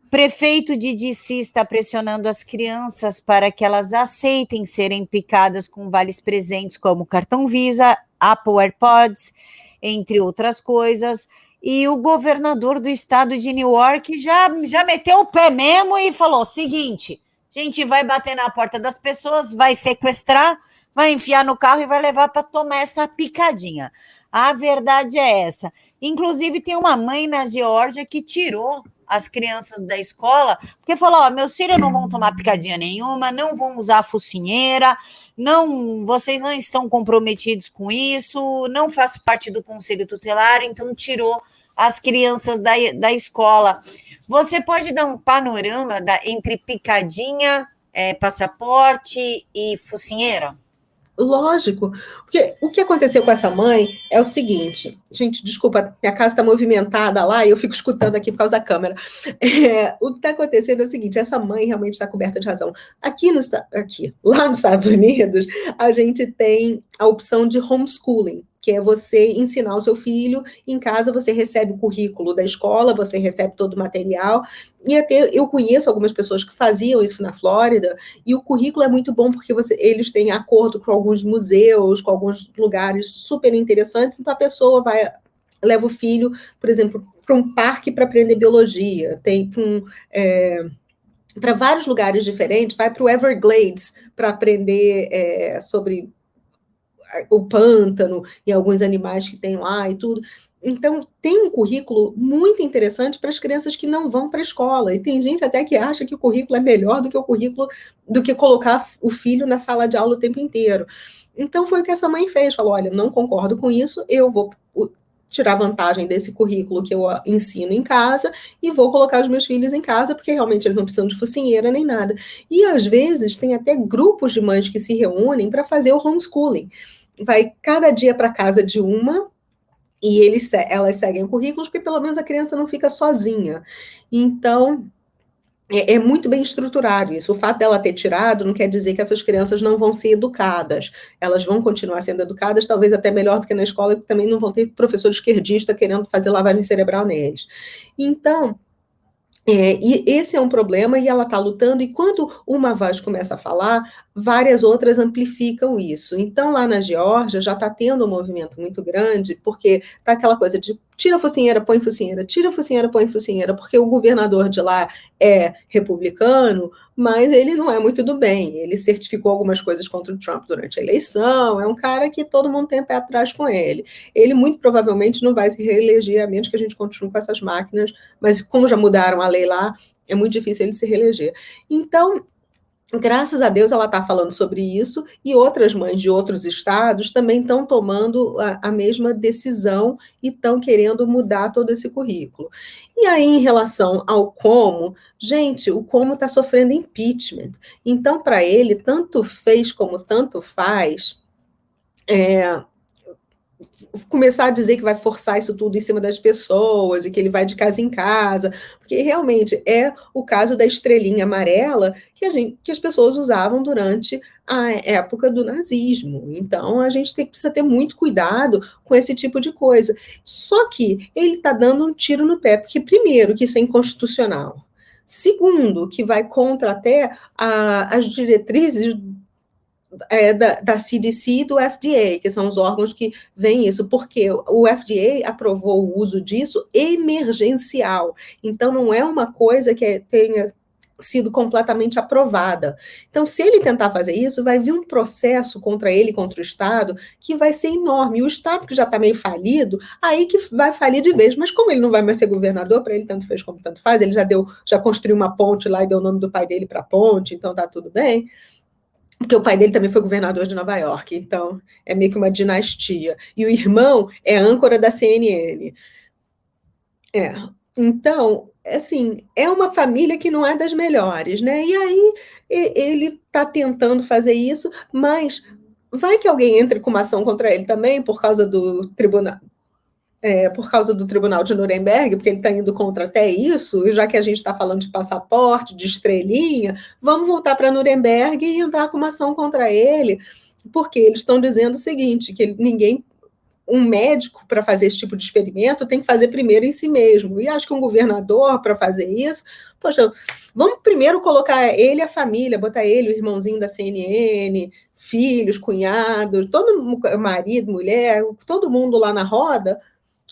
O prefeito de DC está pressionando as crianças para que elas aceitem serem picadas com vales presentes como cartão Visa, Apple AirPods, entre outras coisas. E o governador do estado de New York já meteu o pé mesmo e falou o seguinte: a gente vai bater na porta das pessoas, vai sequestrar, vai enfiar no carro e vai levar para tomar essa picadinha. A verdade é essa. Inclusive, tem uma mãe na Geórgia que tirou as crianças da escola, porque falou: ó, meus filhos não vão tomar picadinha nenhuma, não vão usar focinheira, não, vocês não estão comprometidos com isso, não faço parte do conselho tutelar, então tirou as crianças da escola. Você pode dar um panorama entre picadinha, passaporte e focinheira? Lógico, porque o que aconteceu com essa mãe é o seguinte, gente, desculpa, minha casa está movimentada lá e eu fico escutando aqui por causa da câmera. O que está acontecendo é o seguinte, essa mãe realmente está coberta de razão. Lá nos Estados Unidos, a gente tem a opção de homeschooling, que é você ensinar o seu filho em casa, você recebe o currículo da escola, você recebe todo o material, e até eu conheço algumas pessoas que faziam isso na Flórida, e o currículo é muito bom porque eles têm acordo com alguns museus, com alguns lugares super interessantes, então a pessoa leva o filho, por exemplo, para um parque para aprender biologia, tem para vários lugares diferentes, vai para o Everglades para aprender sobre o pântano e alguns animais que tem lá e tudo. Então, tem um currículo muito interessante para as crianças que não vão para a escola. E tem gente até que acha que o currículo é melhor do que o currículo, do que colocar o filho na sala de aula o tempo inteiro. Então, foi o que essa mãe fez. Falou, olha, não concordo com isso, eu vou tirar vantagem desse currículo que eu ensino em casa e vou colocar os meus filhos em casa, porque realmente eles não precisam de focinheira nem nada. E, às vezes, tem até grupos de mães que se reúnem para fazer o homeschooling. Vai cada dia para casa de uma e elas seguem currículos, porque pelo menos a criança não fica sozinha. Então, é muito bem estruturado isso. O fato dela ter tirado não quer dizer que essas crianças não vão ser educadas. Elas vão continuar sendo educadas, talvez até melhor do que na escola, porque também não vão ter professor esquerdista querendo fazer lavagem cerebral neles. Então, e esse é um problema e ela está lutando, e quando uma voz começa a falar, várias outras amplificam isso. Então, lá na Geórgia, já está tendo um movimento muito grande, porque está aquela coisa de tira a focinheira, põe focinheira, tira a focinheira, põe focinheira, porque o governador de lá é republicano, mas ele não é muito do bem. Ele certificou algumas coisas contra o Trump durante a eleição, é um cara que todo mundo tem pé atrás com ele. Ele muito provavelmente não vai se reeleger, a menos que a gente continue com essas máquinas, mas como já mudaram a lei lá, é muito difícil ele se reeleger. Então, graças a Deus ela está falando sobre isso, e outras mães de outros estados também estão tomando a mesma decisão e estão querendo mudar todo esse currículo. E aí, em relação ao Cuomo, gente, o Cuomo está sofrendo impeachment. Então, para ele, tanto fez como tanto faz, começar a dizer que vai forçar isso tudo em cima das pessoas e que ele vai de casa em casa, porque realmente é o caso da estrelinha amarela que as pessoas usavam durante a época do nazismo. Então, a gente precisa ter muito cuidado com esse tipo de coisa. Só que ele está dando um tiro no pé, porque, primeiro, que isso é inconstitucional. Segundo, que vai contra até as diretrizes da CDC e do FDA, que são os órgãos que veem isso, porque o FDA aprovou o uso disso emergencial. Então, não é uma coisa que tenha sido completamente aprovada. Então, se ele tentar fazer isso, vai vir um processo contra ele, contra o Estado, que vai ser enorme. E o Estado, que já está meio falido, aí que vai falir de vez. Mas como ele não vai mais ser governador, para ele tanto fez como tanto faz, ele já construiu uma ponte lá e deu o nome do pai dele para a ponte, então tá tudo bem. Porque o pai dele também foi governador de Nova York, então é meio que uma dinastia. E o irmão é âncora da CNN. Então, assim, é uma família que não é das melhores, né? E aí ele está tentando fazer isso, mas vai que alguém entre com uma ação contra ele também por causa do Tribunal de Nuremberg, porque ele está indo contra até isso, e já que a gente está falando de passaporte, de estrelinha, vamos voltar para Nuremberg e entrar com uma ação contra ele, porque eles estão dizendo o seguinte, que um médico, para fazer esse tipo de experimento, tem que fazer primeiro em si mesmo. E acho que um governador, para fazer isso, poxa, vamos primeiro colocar ele e a família, botar ele, o irmãozinho da CNN, filhos, cunhados, marido, mulher, todo mundo lá na roda.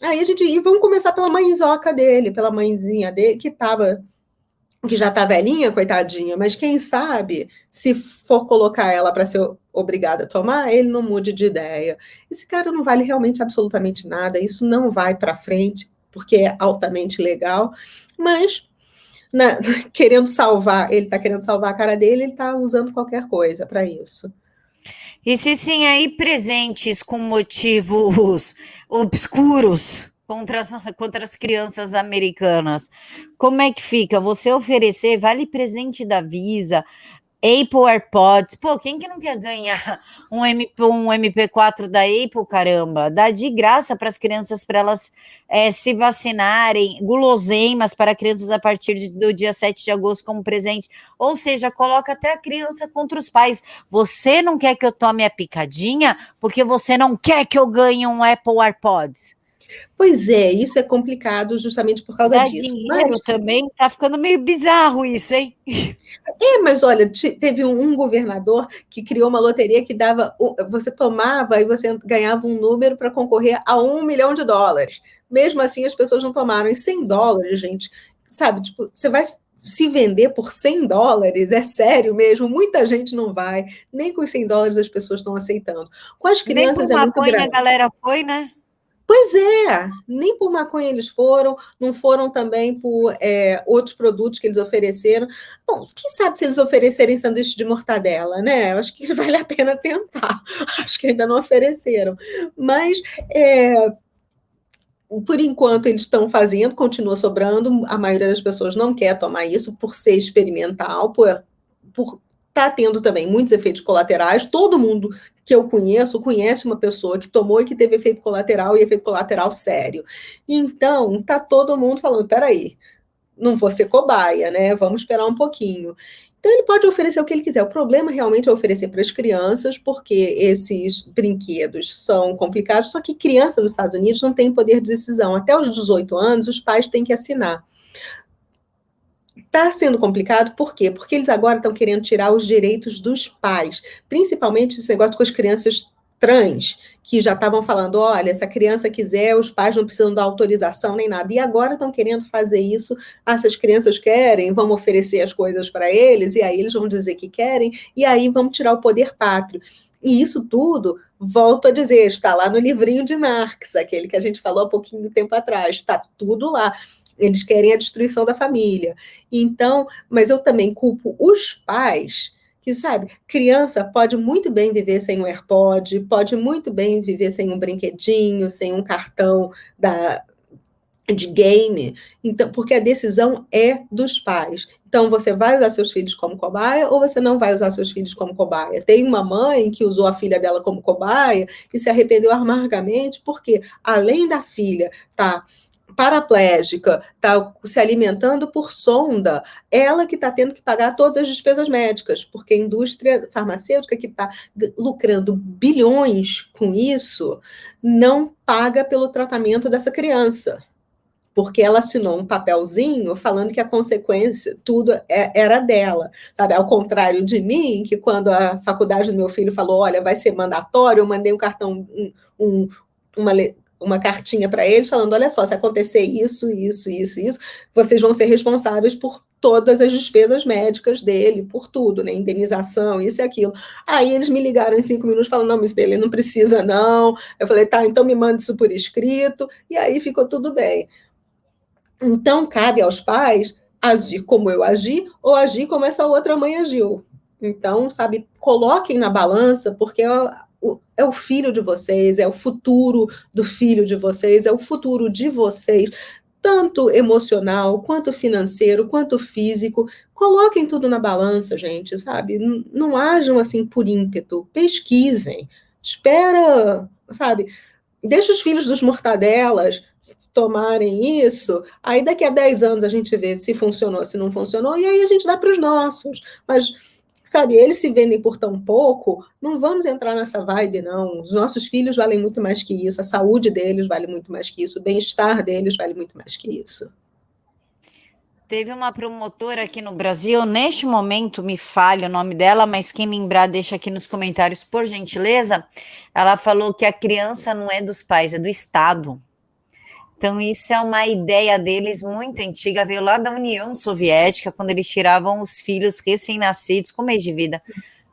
Aí e vamos começar pela mãezoca dele, pela mãezinha dele, que já tá velhinha, coitadinha, mas quem sabe, se for colocar ela para ser obrigada a tomar, ele não mude de ideia. Esse cara não vale realmente absolutamente nada, isso não vai para frente, porque é altamente legal, mas querendo salvar, ele está querendo salvar a cara dele, ele está usando qualquer coisa para isso. E se sim, aí presentes com motivos obscuros contra as crianças americanas, como é que fica? Você oferecer vale presente da Visa, Apple AirPods, pô, quem que não quer ganhar um MP4 da Apple, caramba? Dá de graça para as crianças, para elas se vacinarem, guloseimas para crianças a partir do dia 7 de agosto como presente, ou seja, coloca até a criança contra os pais. Você não quer que eu tome a picadinha porque você não quer que eu ganhe um Apple AirPods? Pois é, isso é complicado justamente por causa Dá disso. dinheiro também, tá ficando meio bizarro isso, hein? Mas olha, teve um governador que criou uma loteria que você tomava e você ganhava um número para concorrer a $1 milhão. Mesmo assim, as pessoas não tomaram. E $100, gente, sabe? Tipo, você vai se vender por $100, é sério mesmo, muita gente não vai, nem com os $100 as pessoas estão aceitando. Com as Nem por crianças é muito maconha a grande. galera foi, né? Pois é, nem por maconha eles foram, não foram também por outros produtos que eles ofereceram. Bom, quem sabe se eles oferecerem sanduíche de mortadela, né? Eu acho que vale a pena tentar. Acho que ainda não ofereceram. Mas, por enquanto, eles estão fazendo, continua sobrando. A maioria das pessoas não quer tomar isso por ser experimental, por tá tendo também muitos efeitos colaterais. Todo mundo que eu conhece uma pessoa que tomou e que teve efeito colateral, e efeito colateral sério. Então, tá todo mundo falando, peraí, não vou ser cobaia, né? Vamos esperar um pouquinho. Então, ele pode oferecer o que ele quiser. O problema realmente é oferecer para as crianças, porque esses brinquedos são complicados, só que criança nos Estados Unidos não tem poder de decisão. Até os 18 anos, os pais têm que assinar. Está sendo complicado, por quê? Porque eles agora estão querendo tirar os direitos dos pais, principalmente esse negócio com as crianças trans, que já estavam falando, olha, se a criança quiser, os pais não precisam dar autorização nem nada, e agora estão querendo fazer isso, se as crianças querem, vamos oferecer as coisas para eles, e aí eles vão dizer que querem, e aí vamos tirar o poder pátrio. E isso tudo, volto a dizer, está lá no livrinho de Marx, aquele que a gente falou há pouquinho tempo atrás, está tudo lá. Eles querem a destruição da família. Então, mas eu também culpo os pais, que, sabe, criança pode muito bem viver sem um AirPod, pode muito bem viver sem um brinquedinho, sem um cartão de game, então, porque a decisão é dos pais. Então, você vai usar seus filhos como cobaia ou você não vai usar seus filhos como cobaia? Tem uma mãe que usou a filha dela como cobaia e se arrependeu amargamente, porque além da filha estar paraplégica, está se alimentando por sonda, ela que está tendo que pagar todas as despesas médicas, porque a indústria farmacêutica que está lucrando bilhões com isso, não paga pelo tratamento dessa criança. porque ela assinou um papelzinho falando que a consequência, tudo era dela, sabe? Ao contrário de mim, que quando a faculdade do meu filho falou, olha, vai ser mandatório, eu mandei um cartão, um, uma, uma cartinha para eles falando, olha só, se acontecer isso, vocês vão ser responsáveis por todas as despesas médicas dele, por tudo, né? Indenização, isso e aquilo. Aí eles me ligaram em 5 minutos falando, não, Miss Bailey, não precisa não. Eu falei, tá, então me mande isso por escrito, e aí ficou tudo bem. Então, cabe aos pais agir como eu agi, ou agir como essa outra mãe agiu. Então, sabe, coloquem na balança, porque é o filho de vocês, é o futuro do filho de vocês, é o futuro de vocês, tanto emocional, quanto financeiro, quanto físico. Coloquem tudo na balança, gente, sabe? Não ajam assim por ímpeto, pesquisem, espera, sabe? Deixa os filhos dos mortadelas tomarem isso, aí daqui a 10 anos a gente vê se funcionou, se não funcionou, e aí a gente dá para os nossos. Mas, sabe, eles se vendem por tão pouco, não vamos entrar nessa vibe, não. Os nossos filhos valem muito mais que isso, a saúde deles vale muito mais que isso, o bem-estar deles vale muito mais que isso. Teve uma promotora aqui no Brasil, neste momento me falha o nome dela, mas quem lembrar deixa aqui nos comentários, por gentileza. Ela falou que a criança não é dos pais, é do Estado. Então isso é uma ideia deles muito antiga, veio lá da União Soviética, quando eles tiravam os filhos recém-nascidos com mês de vida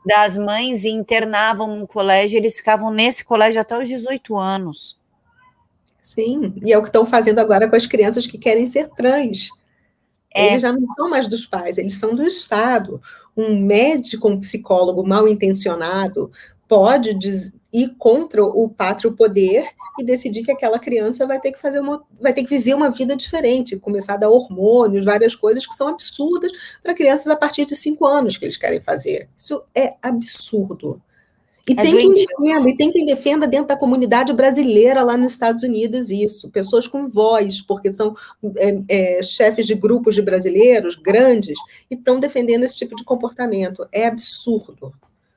das mães e internavam num colégio, eles ficavam nesse colégio até os 18 anos. Sim, e é o que estão fazendo agora com as crianças que querem ser trans. Eles já não são mais dos pais, eles são do Estado. Um médico, um psicólogo mal intencionado pode ir contra o pátrio poder e decidir que aquela criança vai ter que viver uma vida diferente, começar a dar hormônios, várias coisas que são absurdas para crianças a partir de 5 anos que eles querem fazer. Isso é absurdo. E tem quem defenda dentro da comunidade brasileira lá nos Estados Unidos isso, pessoas com voz, porque são chefes de grupos de brasileiros grandes e estão defendendo esse tipo de comportamento. É absurdo.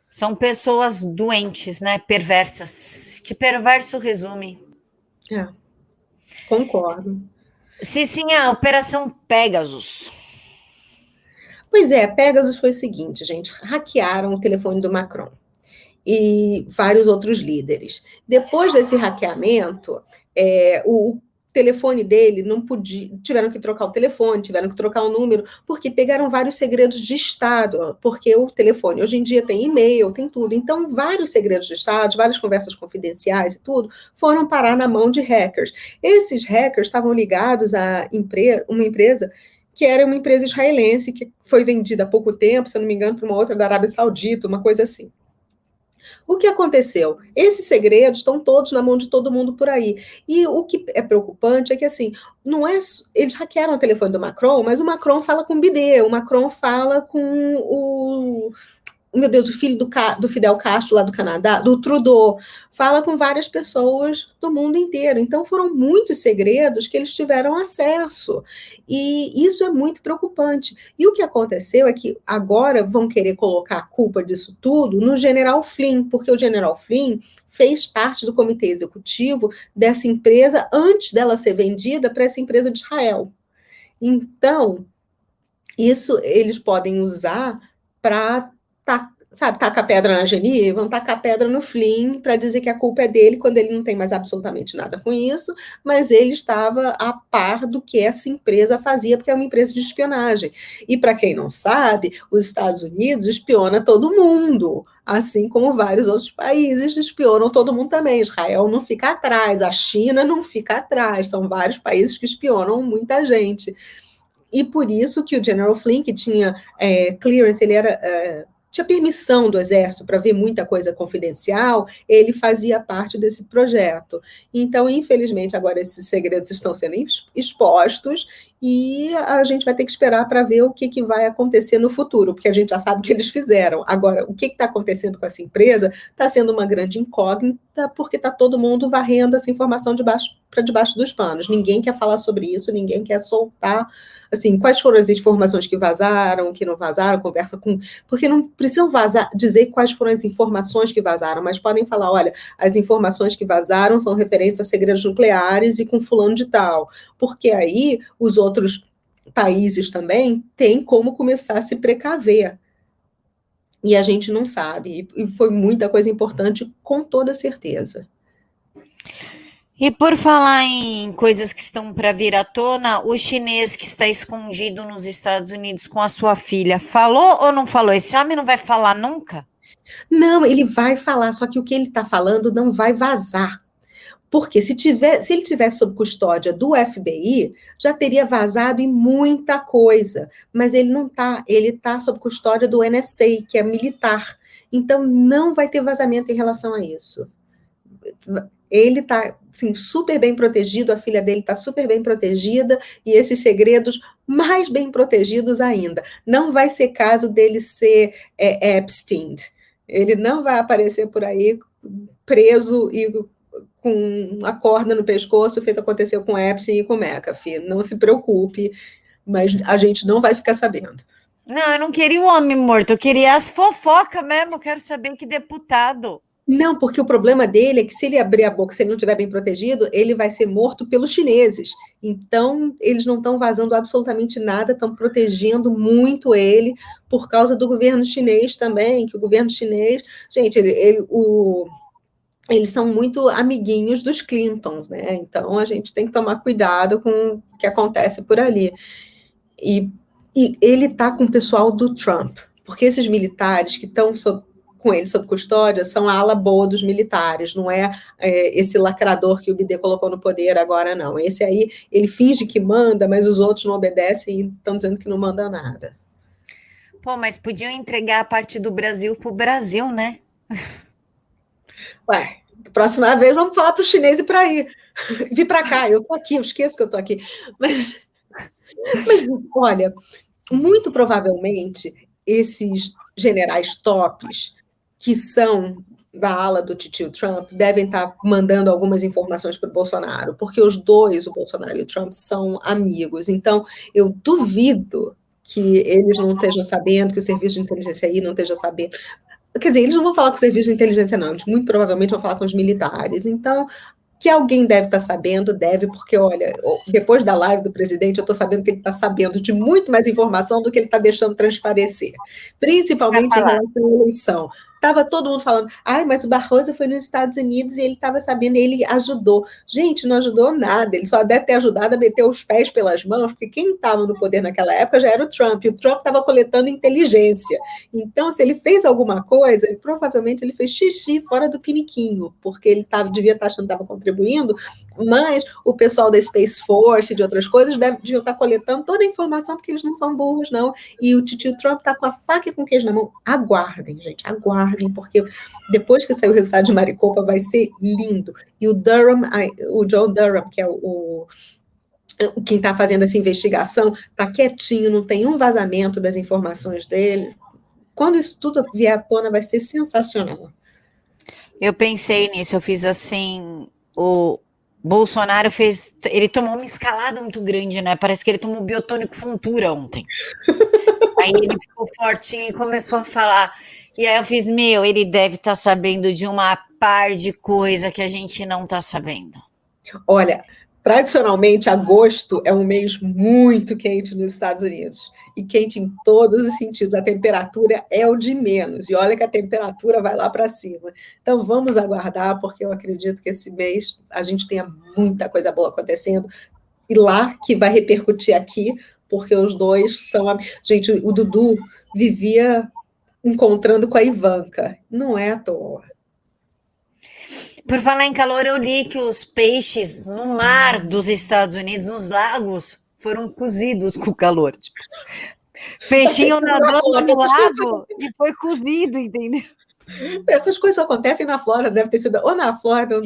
São pessoas doentes, né? Perversas. Que perverso resume. Concordo. Cicinha, Operação Pegasus. Pois é, Pegasus foi o seguinte, gente, hackearam o telefone do Macron e vários outros líderes. Depois desse hackeamento, o telefone dele não podia, tiveram que trocar o telefone, tiveram que trocar o número, porque pegaram vários segredos de Estado, porque o telefone hoje em dia tem e-mail, tem tudo, então vários segredos de Estado, várias conversas confidenciais e tudo, foram parar na mão de hackers. Esses hackers estavam ligados a uma empresa que era uma empresa israelense, que foi vendida há pouco tempo, se eu não me engano, para uma outra da Arábia Saudita, uma coisa assim. O que aconteceu? Esses segredos estão todos na mão de todo mundo por aí. E o que é preocupante é que, assim, não é. Eles hackearam o telefone do Macron, mas o Macron fala com o Bidet, o Macron fala com o meu Deus, o filho do Fidel Castro, lá do Canadá, do Trudeau, fala com várias pessoas do mundo inteiro. Então, foram muitos segredos que eles tiveram acesso. E isso é muito preocupante. E o que aconteceu é que agora vão querer colocar a culpa disso tudo no General Flynn, porque o General Flynn fez parte do comitê executivo dessa empresa antes dela ser vendida para essa empresa de Israel. Então, isso eles podem usar para tacar pedra na Geni, vão tacar pedra no Flynn para dizer que a culpa é dele, quando ele não tem mais absolutamente nada com isso, mas ele estava a par do que essa empresa fazia, porque é uma empresa de espionagem. E para quem não sabe, os Estados Unidos espiona todo mundo, assim como vários outros países espionam todo mundo também. Israel não fica atrás, a China não fica atrás, são vários países que espionam muita gente. E por isso que o General Flynn, que tinha clearance, ele tinha permissão do Exército para ver muita coisa confidencial, ele fazia parte desse projeto. Então, infelizmente, agora esses segredos estão sendo expostos e a gente vai ter que esperar para ver o que vai acontecer no futuro, porque a gente já sabe o que eles fizeram. Agora, o que está acontecendo com essa empresa está sendo uma grande incógnita, porque está todo mundo varrendo essa informação para debaixo dos panos. Ninguém quer falar sobre isso, ninguém quer soltar, assim, quais foram as informações que vazaram, que não vazaram, conversa com... Porque não precisam dizer quais foram as informações que vazaram, mas podem falar, olha, as informações que vazaram são referentes a segredos nucleares e com fulano de tal, porque aí os outros países também têm como começar a se precaver. E a gente não sabe. E foi muita coisa importante, com toda certeza. E por falar em coisas que estão para vir à tona, o chinês que está escondido nos Estados Unidos com a sua filha, falou ou não falou? Esse homem não vai falar nunca? Não, ele vai falar, só que o que ele está falando não vai vazar. Porque se ele tivesse sob custódia do FBI, já teria vazado em muita coisa. Mas ele não está, ele está sob custódia do NSA, que é militar. Então, não vai ter vazamento em relação a isso. Ele está assim, super bem protegido, a filha dele está super bem protegida, e esses segredos mais bem protegidos ainda. Não vai ser caso dele ser Epstein. Ele não vai aparecer por aí preso e com a corda no pescoço, feito aconteceu com Epstein e com McAfee. Não se preocupe, mas a gente não vai ficar sabendo. Não, eu não queria o homem morto, eu queria as fofocas mesmo, eu quero saber que deputado. Não, porque o problema dele é que se ele abrir a boca, se ele não estiver bem protegido, ele vai ser morto pelos chineses. Então, eles não estão vazando absolutamente nada, estão protegendo muito ele por causa do governo chinês também, que o governo chinês... Gente, eles são muito amiguinhos dos Clintons, né? Então, a gente tem que tomar cuidado com o que acontece por ali. E ele está com o pessoal do Trump, porque esses militares que estão com ele sob custódia são a ala boa dos militares, não é esse lacrador que o Biden colocou no poder agora, não. Esse aí, ele finge que manda, mas os outros não obedecem e estão dizendo que não manda nada. Pô, mas podiam entregar a parte do Brasil pro Brasil, né? Ué, próxima vez vamos falar para o chinês ir para ir. Vir para cá, eu estou aqui, eu esqueço que eu estou aqui. Mas, olha, muito provavelmente esses generais tops que são da ala do titio Trump, devem estar mandando algumas informações para o Bolsonaro, porque os dois, o Bolsonaro e o Trump, são amigos. Então, eu duvido que eles não estejam sabendo, que o serviço de inteligência aí não esteja sabendo. Quer dizer, eles não vão falar com o serviço de inteligência, não. Eles muito provavelmente vão falar com os militares. Então, que alguém deve estar sabendo, deve, porque, olha, depois da live do presidente, eu estou sabendo que ele está sabendo de muito mais informação do que ele está deixando transparecer, principalmente em relação à eleição. Estava todo mundo falando, mas o Barroso foi nos Estados Unidos e ele estava sabendo, ele ajudou. Gente, não ajudou nada, ele só deve ter ajudado a meter os pés pelas mãos, porque quem estava no poder naquela época já era o Trump, e o Trump estava coletando inteligência. Então, se ele fez alguma coisa, provavelmente ele fez xixi fora do piniquinho, porque ele devia estar achando que estava contribuindo, mas o pessoal da Space Force e de outras coisas deviam estar coletando toda a informação, porque eles não são burros, não. E o tio Trump está com a faca e com o queijo na mão. Aguardem, gente, aguardem, porque depois que sair o resultado de Maricopa vai ser lindo. E o Durham, o John Durham, que é quem está fazendo essa investigação, está quietinho, não tem um vazamento das informações dele. Quando isso tudo vier à tona, vai ser sensacional. Eu pensei nisso, eu fiz assim, o Bolsonaro ele tomou uma escalada muito grande, né? Parece que ele tomou biotônico Fontura ontem. Aí ele ficou fortinho e começou a falar. E aí eu fiz, ele deve estar sabendo de uma par de coisa que a gente não está sabendo. Olha, tradicionalmente, agosto é um mês muito quente nos Estados Unidos. E quente em todos os sentidos. A temperatura é o de menos. E olha que a temperatura vai lá para cima. Então, vamos aguardar, porque eu acredito que esse mês a gente tenha muita coisa boa acontecendo. E lá que vai repercutir aqui, porque os dois são... Gente, o Dudu vivia encontrando com a Ivanka. Não é à toa. Por falar em calor, eu li que os peixes no mar dos Estados Unidos, nos lagos, foram cozidos com o calor. Tipo, peixinho nadando no lago e foi cozido, entendeu? Essas coisas acontecem na Flórida, deve ter sido ou na Flórida, ou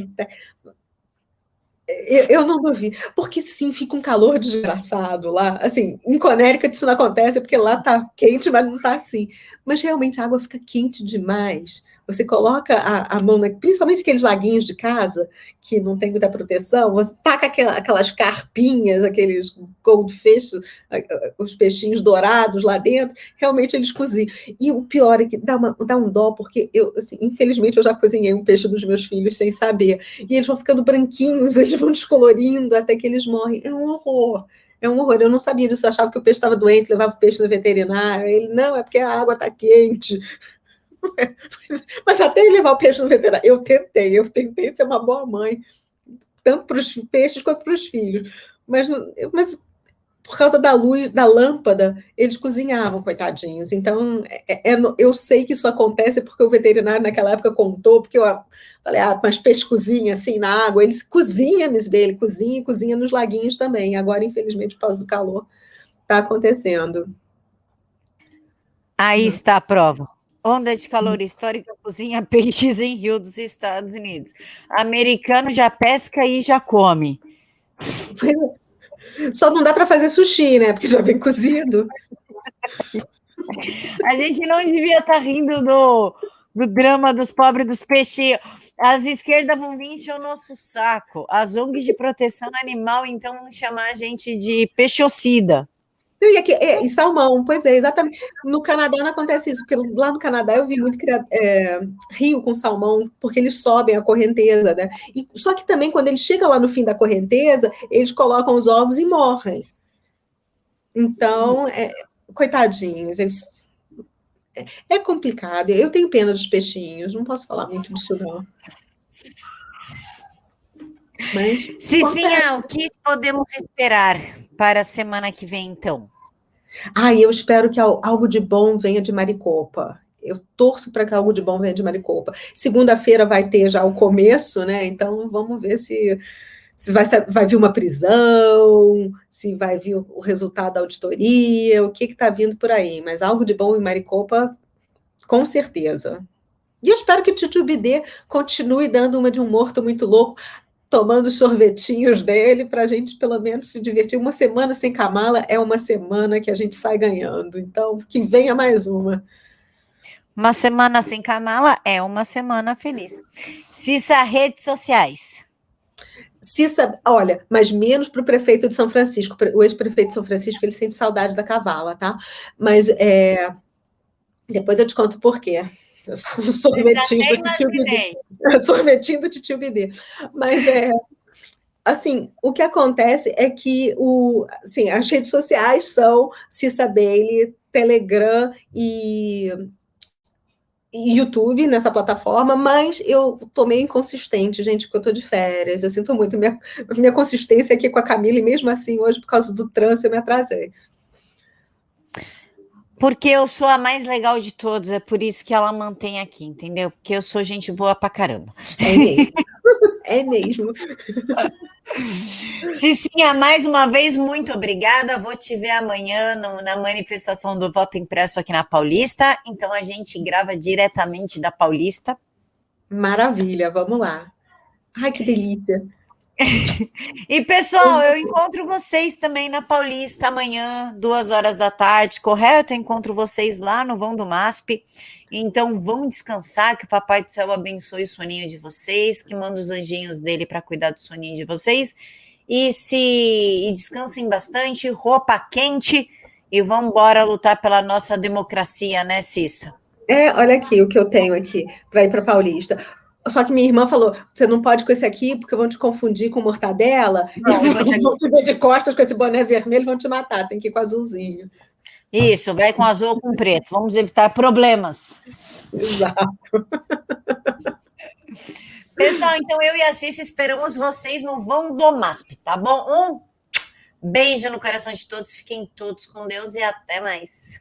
Eu não duvido, porque sim, fica um calor desgraçado lá. Assim, em Connecticut isso não acontece, porque lá tá quente, mas não tá assim. Mas realmente a água fica quente demais. Você coloca a mão, principalmente aqueles laguinhos de casa, que não tem muita proteção, você taca aquelas carpinhas, aqueles goldfish, os peixinhos dourados lá dentro, realmente eles cozinham. E o pior é que dá um dó, porque eu, assim, infelizmente, eu já cozinhei um peixe dos meus filhos sem saber. E eles vão ficando branquinhos, eles vão descolorindo até que eles morrem. É um horror. É um horror. Eu não sabia disso, eu achava que o peixe estava doente, levava o peixe no veterinário. Ele, não, é porque a água está quente. Mas até ele levar o peixe no veterinário, eu tentei ser uma boa mãe, tanto para os peixes quanto para os filhos. Mas por causa da luz, da lâmpada, eles cozinhavam, coitadinhos. Então, eu sei que isso acontece porque o veterinário naquela época contou, porque eu falei, mas peixe cozinha assim na água. Eles cozinham, Miss B, ele cozinha e cozinha nos laguinhos também. Agora, infelizmente, por causa do calor, está acontecendo. Aí está a prova. Onda de calor histórica cozinha peixes em rio dos Estados Unidos. Americano já pesca e já come. Só não dá para fazer sushi, né? Porque já vem cozido. A gente não devia estar rindo do drama dos pobres dos peixes. As esquerdas vão vir encher o nosso saco. As ONGs de proteção animal, então, vão chamar a gente de peixocida. E salmão, pois é, exatamente. No Canadá não acontece isso, porque lá no Canadá eu vi muito rio com salmão, porque eles sobem a correnteza, né? Só que também, quando eles chegam lá no fim da correnteza, eles colocam os ovos e morrem. Então, coitadinhos, é complicado. Eu tenho pena dos peixinhos, não posso falar muito disso, não. Mas, Cicinha, o que podemos esperar para a semana que vem, então? eu espero que algo de bom venha de Maricopa. Eu torço para que algo de bom venha de Maricopa. Segunda-feira vai ter já o começo, né? Então vamos ver se vai vir uma prisão, se vai vir o resultado da auditoria, o que está vindo por aí. Mas algo de bom em Maricopa, com certeza. E eu espero que Titio Bidê continue dando uma de um morto muito louco, tomando os sorvetinhos dele, para a gente pelo menos se divertir. Uma semana sem Kamala é uma semana que a gente sai ganhando. Então, que venha mais uma. Uma semana sem Kamala é uma semana feliz. Cissa, redes sociais. Cissa, olha, mas menos para o prefeito de São Francisco. O ex-prefeito de São Francisco, ele sente saudade da Cavala, tá? Mas depois eu te conto por quê. Sorvetinho do Titio Bidê. Sorvetinho do Titio Bidê. Mas assim, o que acontece é que assim, as redes sociais são Cissa Bailey, Telegram e YouTube nessa plataforma, mas eu tô meio inconsistente, gente, porque eu tô de férias. Eu sinto muito. Minha consistência aqui com a Camila, e mesmo assim, hoje, por causa do trânsito, eu me atrasei. Porque eu sou a mais legal de todos, é por isso que ela mantém aqui, entendeu? Porque eu sou gente boa pra caramba. É mesmo. É mesmo. Cicinha, mais uma vez, muito obrigada. Vou te ver amanhã na manifestação do voto impresso aqui na Paulista. Então a gente grava diretamente da Paulista. Maravilha, vamos lá. Ai, que delícia. E, pessoal, eu encontro vocês também na Paulista amanhã, 14h, correto? Eu encontro vocês lá no vão do MASP. Então, vão descansar, que o Papai do Céu abençoe o soninho de vocês, que manda os anjinhos dele para cuidar do soninho de vocês. E descansem bastante, roupa quente, e vamos embora lutar pela nossa democracia, né, Cissa? Olha aqui o que eu tenho aqui para ir para Paulista. Só que minha irmã falou, você não pode com esse aqui, porque vão te confundir com mortadela, não, e vão te ver de costas com esse boné vermelho, vão te matar, tem que ir com azulzinho. Isso, vai com azul ou com preto, vamos evitar problemas. Exato. Pessoal, então eu e a Cissa esperamos vocês no vão do MASP, tá bom? Um beijo no coração de todos, fiquem todos com Deus e até mais.